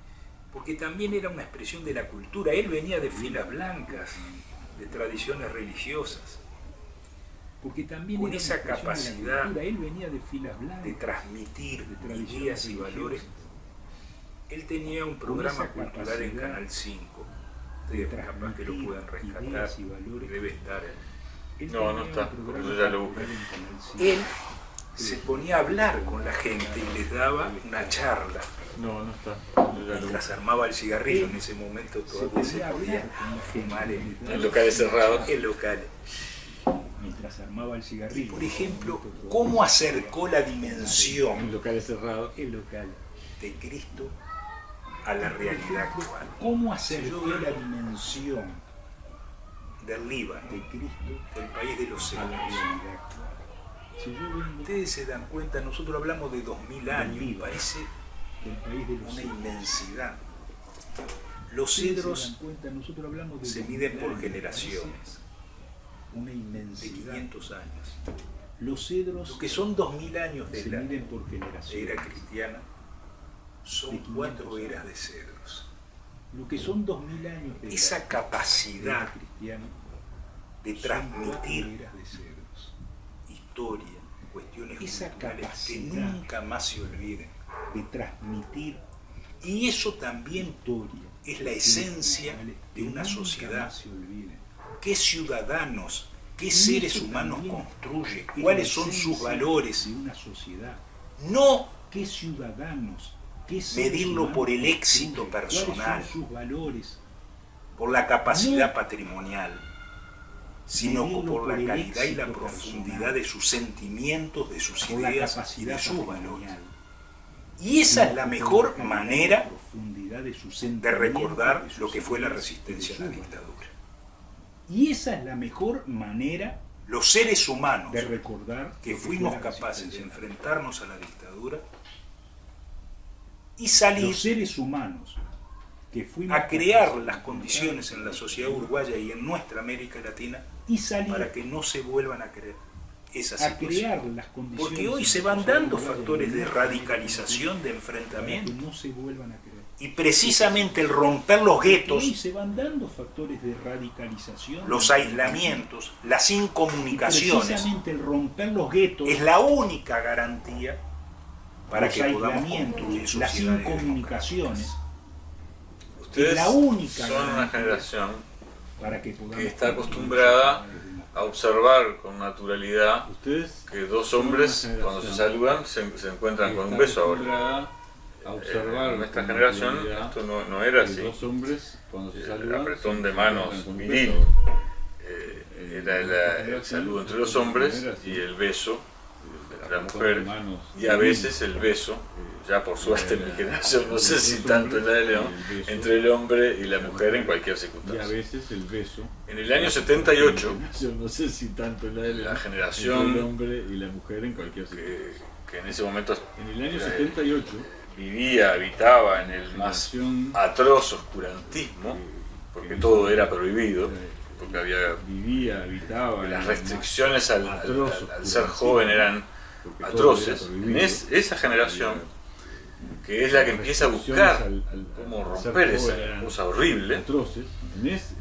porque también era una expresión de la cultura. Él venía de filas blancas, de tradiciones religiosas, porque también con era una esa expresión de la capacidad cultura. Él venía de filas blancas, de transmitir de tradiciones ideas y valores. religiosas, Él tenía un Con programa esa cultural en capacidad Canal 5. de Ustedes capaz que lo transmitir pueden rescatar. ideas y valores. Debe estar. Él No, no tenía está, un programa porque yo ya lo cultural busqué. en Canal 5. Él se ponía a hablar con la gente y les daba una charla No, no está. Yo ya lo busqué. mientras armaba el cigarrillo. En ese momento Se todavía se podía podía hablar con la fumar gente, en En locales cerrados. locales. mientras armaba el Y cigarrillo. por ejemplo, cómo acercó la dimensión En locales cerrados. el local. de Cristo a la realidad actual. ¿Cómo acercó la dimensión Del Líbano, de Cristo del país de los a la cedros. realidad actual? Si yo vengo Ustedes se dan cuenta, nosotros hablamos de 2000 años y parece del país de los una cedros, inmensidad. Los ustedes se cedros dan cuenta, nosotros hablamos de se 2000 miden por años, generaciones, parece una de inmensidad. 500 años. Los cedros Lo que son 2000 años de se la miden por generaciones. era cristiana son De 500 4 años. eras de cedros. Lo que son 2000 años de Esa la capacidad era cristiana de son 4 transmitir eras de cedros. historia, cuestiones Esa culturales que capacidad nunca más se olviden. De transmitir Y eso también historia. es la esencia de una sociedad. ¿Qué ciudadanos, qué seres humanos construye? ¿Cuáles son sus valores? De una sociedad. No ¿Qué ciudadanos? ¿Qué seres medirlo humanos por el éxito construye? personal, ¿Cuáles son sus valores? por la capacidad No patrimonial, sino medirlo por la por el calidad y la éxito profundidad personal, de sus sentimientos, de sus por la ideas y capacidad de sus valores. patrimonial. Y esa es la Por mejor calidad y manera profundidad de sus de sentimientos, recordar de sus lo que fue la ideas y de resistencia a sus la valores. dictadura. Y esa es la mejor manera Los seres humanos de recordar que lo fue fuimos la capaces de resistencia. enfrentarnos a la dictadura y Los salir seres humanos que fuimos a crear capaces de las condiciones en la sociedad uruguaya y en nuestra América Latina y salir para que no se vuelvan a creer esas a situaciones. crear las condiciones. Porque hoy en se la van sociedad dando uruguaya factores y de en radicalización, de para que enfrentamiento. no se vuelvan a creer. Y precisamente el romper los Hoy guetos, se van dando factores de radicalización. los aislamientos, las Y incomunicaciones, precisamente el romper los guetos, es la única garantía para los que podamos aislamientos, construir las sociedades incomunicaciones, democráticas. Ustedes la única son una garantía generación para que podamos que está acostumbrada a observar con naturalidad Ustedes que dos hombres cuando se saludan se encuentran con un beso ahora. a observar En nuestra con generación naturalidad esto no era que así. dos hombres cuando se El saludan apretón se de encuentran manos con un viril beso. era el saludo entre los hombres y el beso de la mujer. Y a veces el beso, ya por suerte en mi generación, no sé si tanto en la de León, entre el hombre y la mujer en cualquier Y a circunstancia. veces el beso. En el año 78, Yo no sé si tanto en la de la entre el generación hombre y la mujer en cualquier circunstancia. que en ese momento En el año 78, habitaba en el más generación atroz oscurantismo, porque todo era prohibido, porque había habitaba en las el restricciones al atroz ser oscurantismo, joven eran porque todo era atroces. prohibido. Esa generación, que es la que empieza a buscar cómo romper esa cosa horrible, atroces,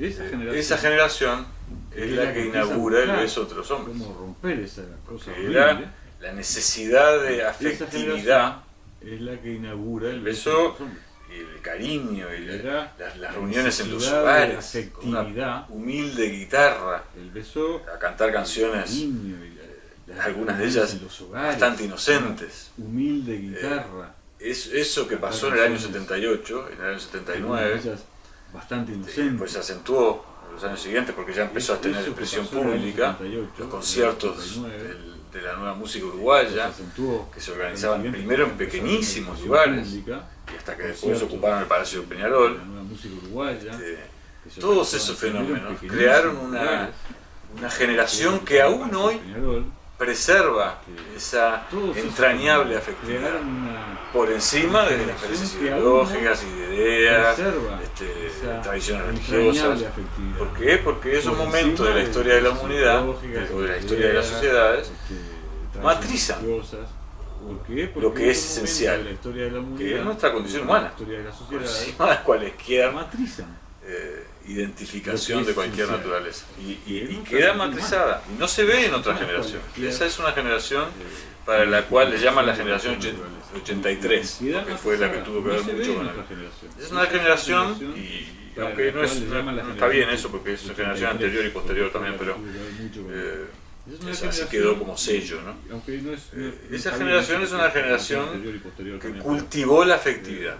esa generación es la que inaugura el beso entre los hombres. cómo romper esa cosa Que horrible. era la necesidad de afectividad, Es la que inaugura el el beso, beso entre los hombres. y el cariño y Era las reuniones en los necesidad de hogares, con una afectividad. humilde guitarra, El beso, a cantar canciones, cariño y las algunas de ellas en los hogares, bastante inocentes. humilde guitarra, Eso que pasó en el año 78, en el año algunas de 79, ellas bastante después inocentes. se acentuó los años siguientes, porque ya empezó a tener expresión pública, los conciertos de la nueva música uruguaya, que se organizaban primero en pequeñísimos lugares, y hasta que después ocuparon el Palacio de Peñarol. Todos esos fenómenos crearon una generación que aún hoy preserva esa entrañable afectividad por encima de las diferencias ideológicas y de ideas, tradiciones religiosas. ¿Por qué? Porque esos momentos de la historia de la humanidad o de la historia de las sociedades matrizan lo que es esencial, que es nuestra condición humana, por encima de cualquier identificación de cualquier naturaleza, y queda matrizada y no se ve en otra generación. Esa es una generación para la cual le llaman la generación 83, que fue la que tuvo que ver mucho con la... Es una generación, y aunque no está bien eso, porque es una generación anterior y posterior también, pero así quedó como sello, ¿no? Esa generación es una generación que cultivó la afectividad.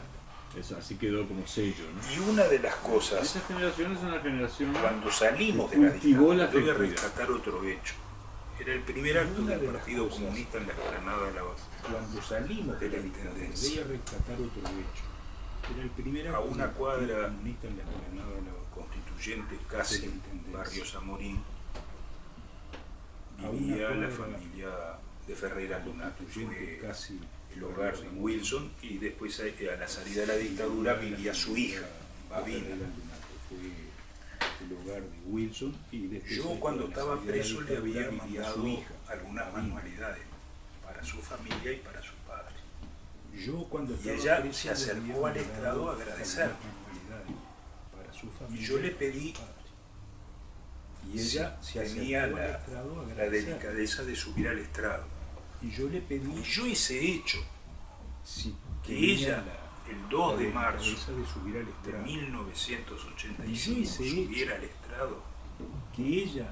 Así quedó como sello, ¿no? Y una de las cosas, Esa generación es una generación cuando salimos de la cultivó la dictadura, voy a afectividad. rescatar otro hecho. Era el primer acto del Partido Comunista en la explanada de la Cuando salimos de la Intendencia. voy a rescatar otro hecho. Era el primer A acto una del cuadra Partido Comunista en la explanada de la Constituyente, casi de la Intendencia. barrio Zamorín, A una vivía la cuadra familia de Ferreira Luna, que Constituyente, fue casi el hogar de Wilson, y después a la salida de la dictadura vivía su hija, Babina. Fue el hogar de Wilson y después Yo cuando a la estaba salida de la preso le dictadura había vivía mandado su hija. algunas manualidades para su familia y para su padre. Yo cuando Y estaba ella preso se le acercó había al estrado a mandado agradecer. manualidades para su Y familia yo le pedí, y ella se tenía acercó al estrado a la agradecer. delicadeza de subir al estrado. Y yo le pedí Y yo ese hecho, si que tenía ella, el 2 de marzo delicadeza de subir al de estrado, 1985, Y yo ese subiera al estrado, que ella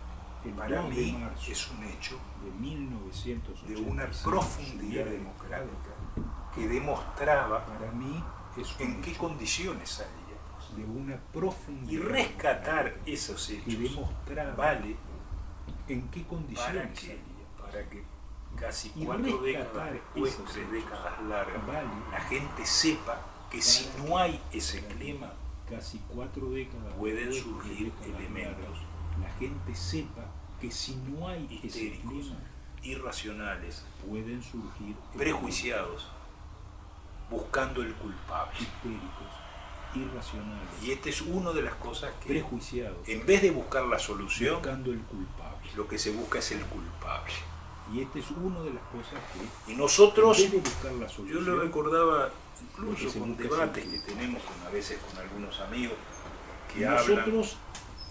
el para 2 de mí marzo es un hecho de 1985 de una profundidad subiera al democrática que demostraba para mí es un en qué hecho condiciones salía. de una profundidad Y rescatar esos que hechos demostraba vale en qué condiciones salía. para que casi Y 4 rescatar décadas después, esos 3 hechos décadas largas, vale la gente sepa que si no hay ese clima, casi 4 décadas pueden después, surgir décadas elementos largas, la gente sepa que si no hay ese histéricos, clima irracionales, pueden surgir prejuiciados, buscando el culpable. histéricos, irracionales, Y esta es una de las cosas que, prejuiciados, en vez de buscar la solución, buscando el culpable. lo que se busca es el culpable. Y esta es una de las cosas que, Y nosotros, en vez de buscar la yo solución, lo recordaba Lo que incluso se con busca es debates el que tenemos a veces con algunos amigos que hablan nosotros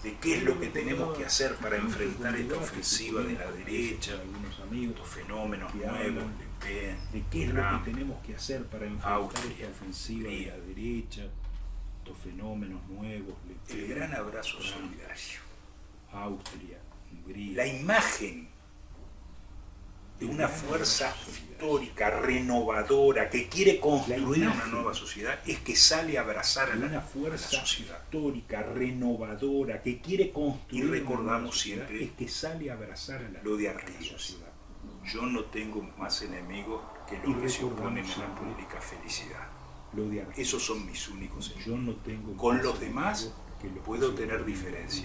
de qué es lo que tenemos que hacer para enfrentar esta ofensiva de la derecha, algunos amigos, estos fenómenos que nuevos, hablan Le Pen, de qué es lo Trump, que tenemos que hacer para enfrentar Austria, esta ofensiva de la derecha, estos fenómenos nuevos, Le el Pen, gran abrazo solidario. Austria, Hungría, La imagen de una fuerza histórica, renovadora, que quiere construir una nueva sociedad, es que sale a abrazar a de una la fuerza sociedad. histórica, renovadora, que quiere construir Y una recordamos nueva sociedad, siempre es que sale a abrazar a lo de a la Artigas. sociedad. Yo no tengo más enemigos que Y los que se recordamos oponen a la siempre pública felicidad. Lo de Artigas. Esos son mis únicos enemigos. Yo no tengo Con más los demás enemigos que los que puedo se tener oponen a la diferencias,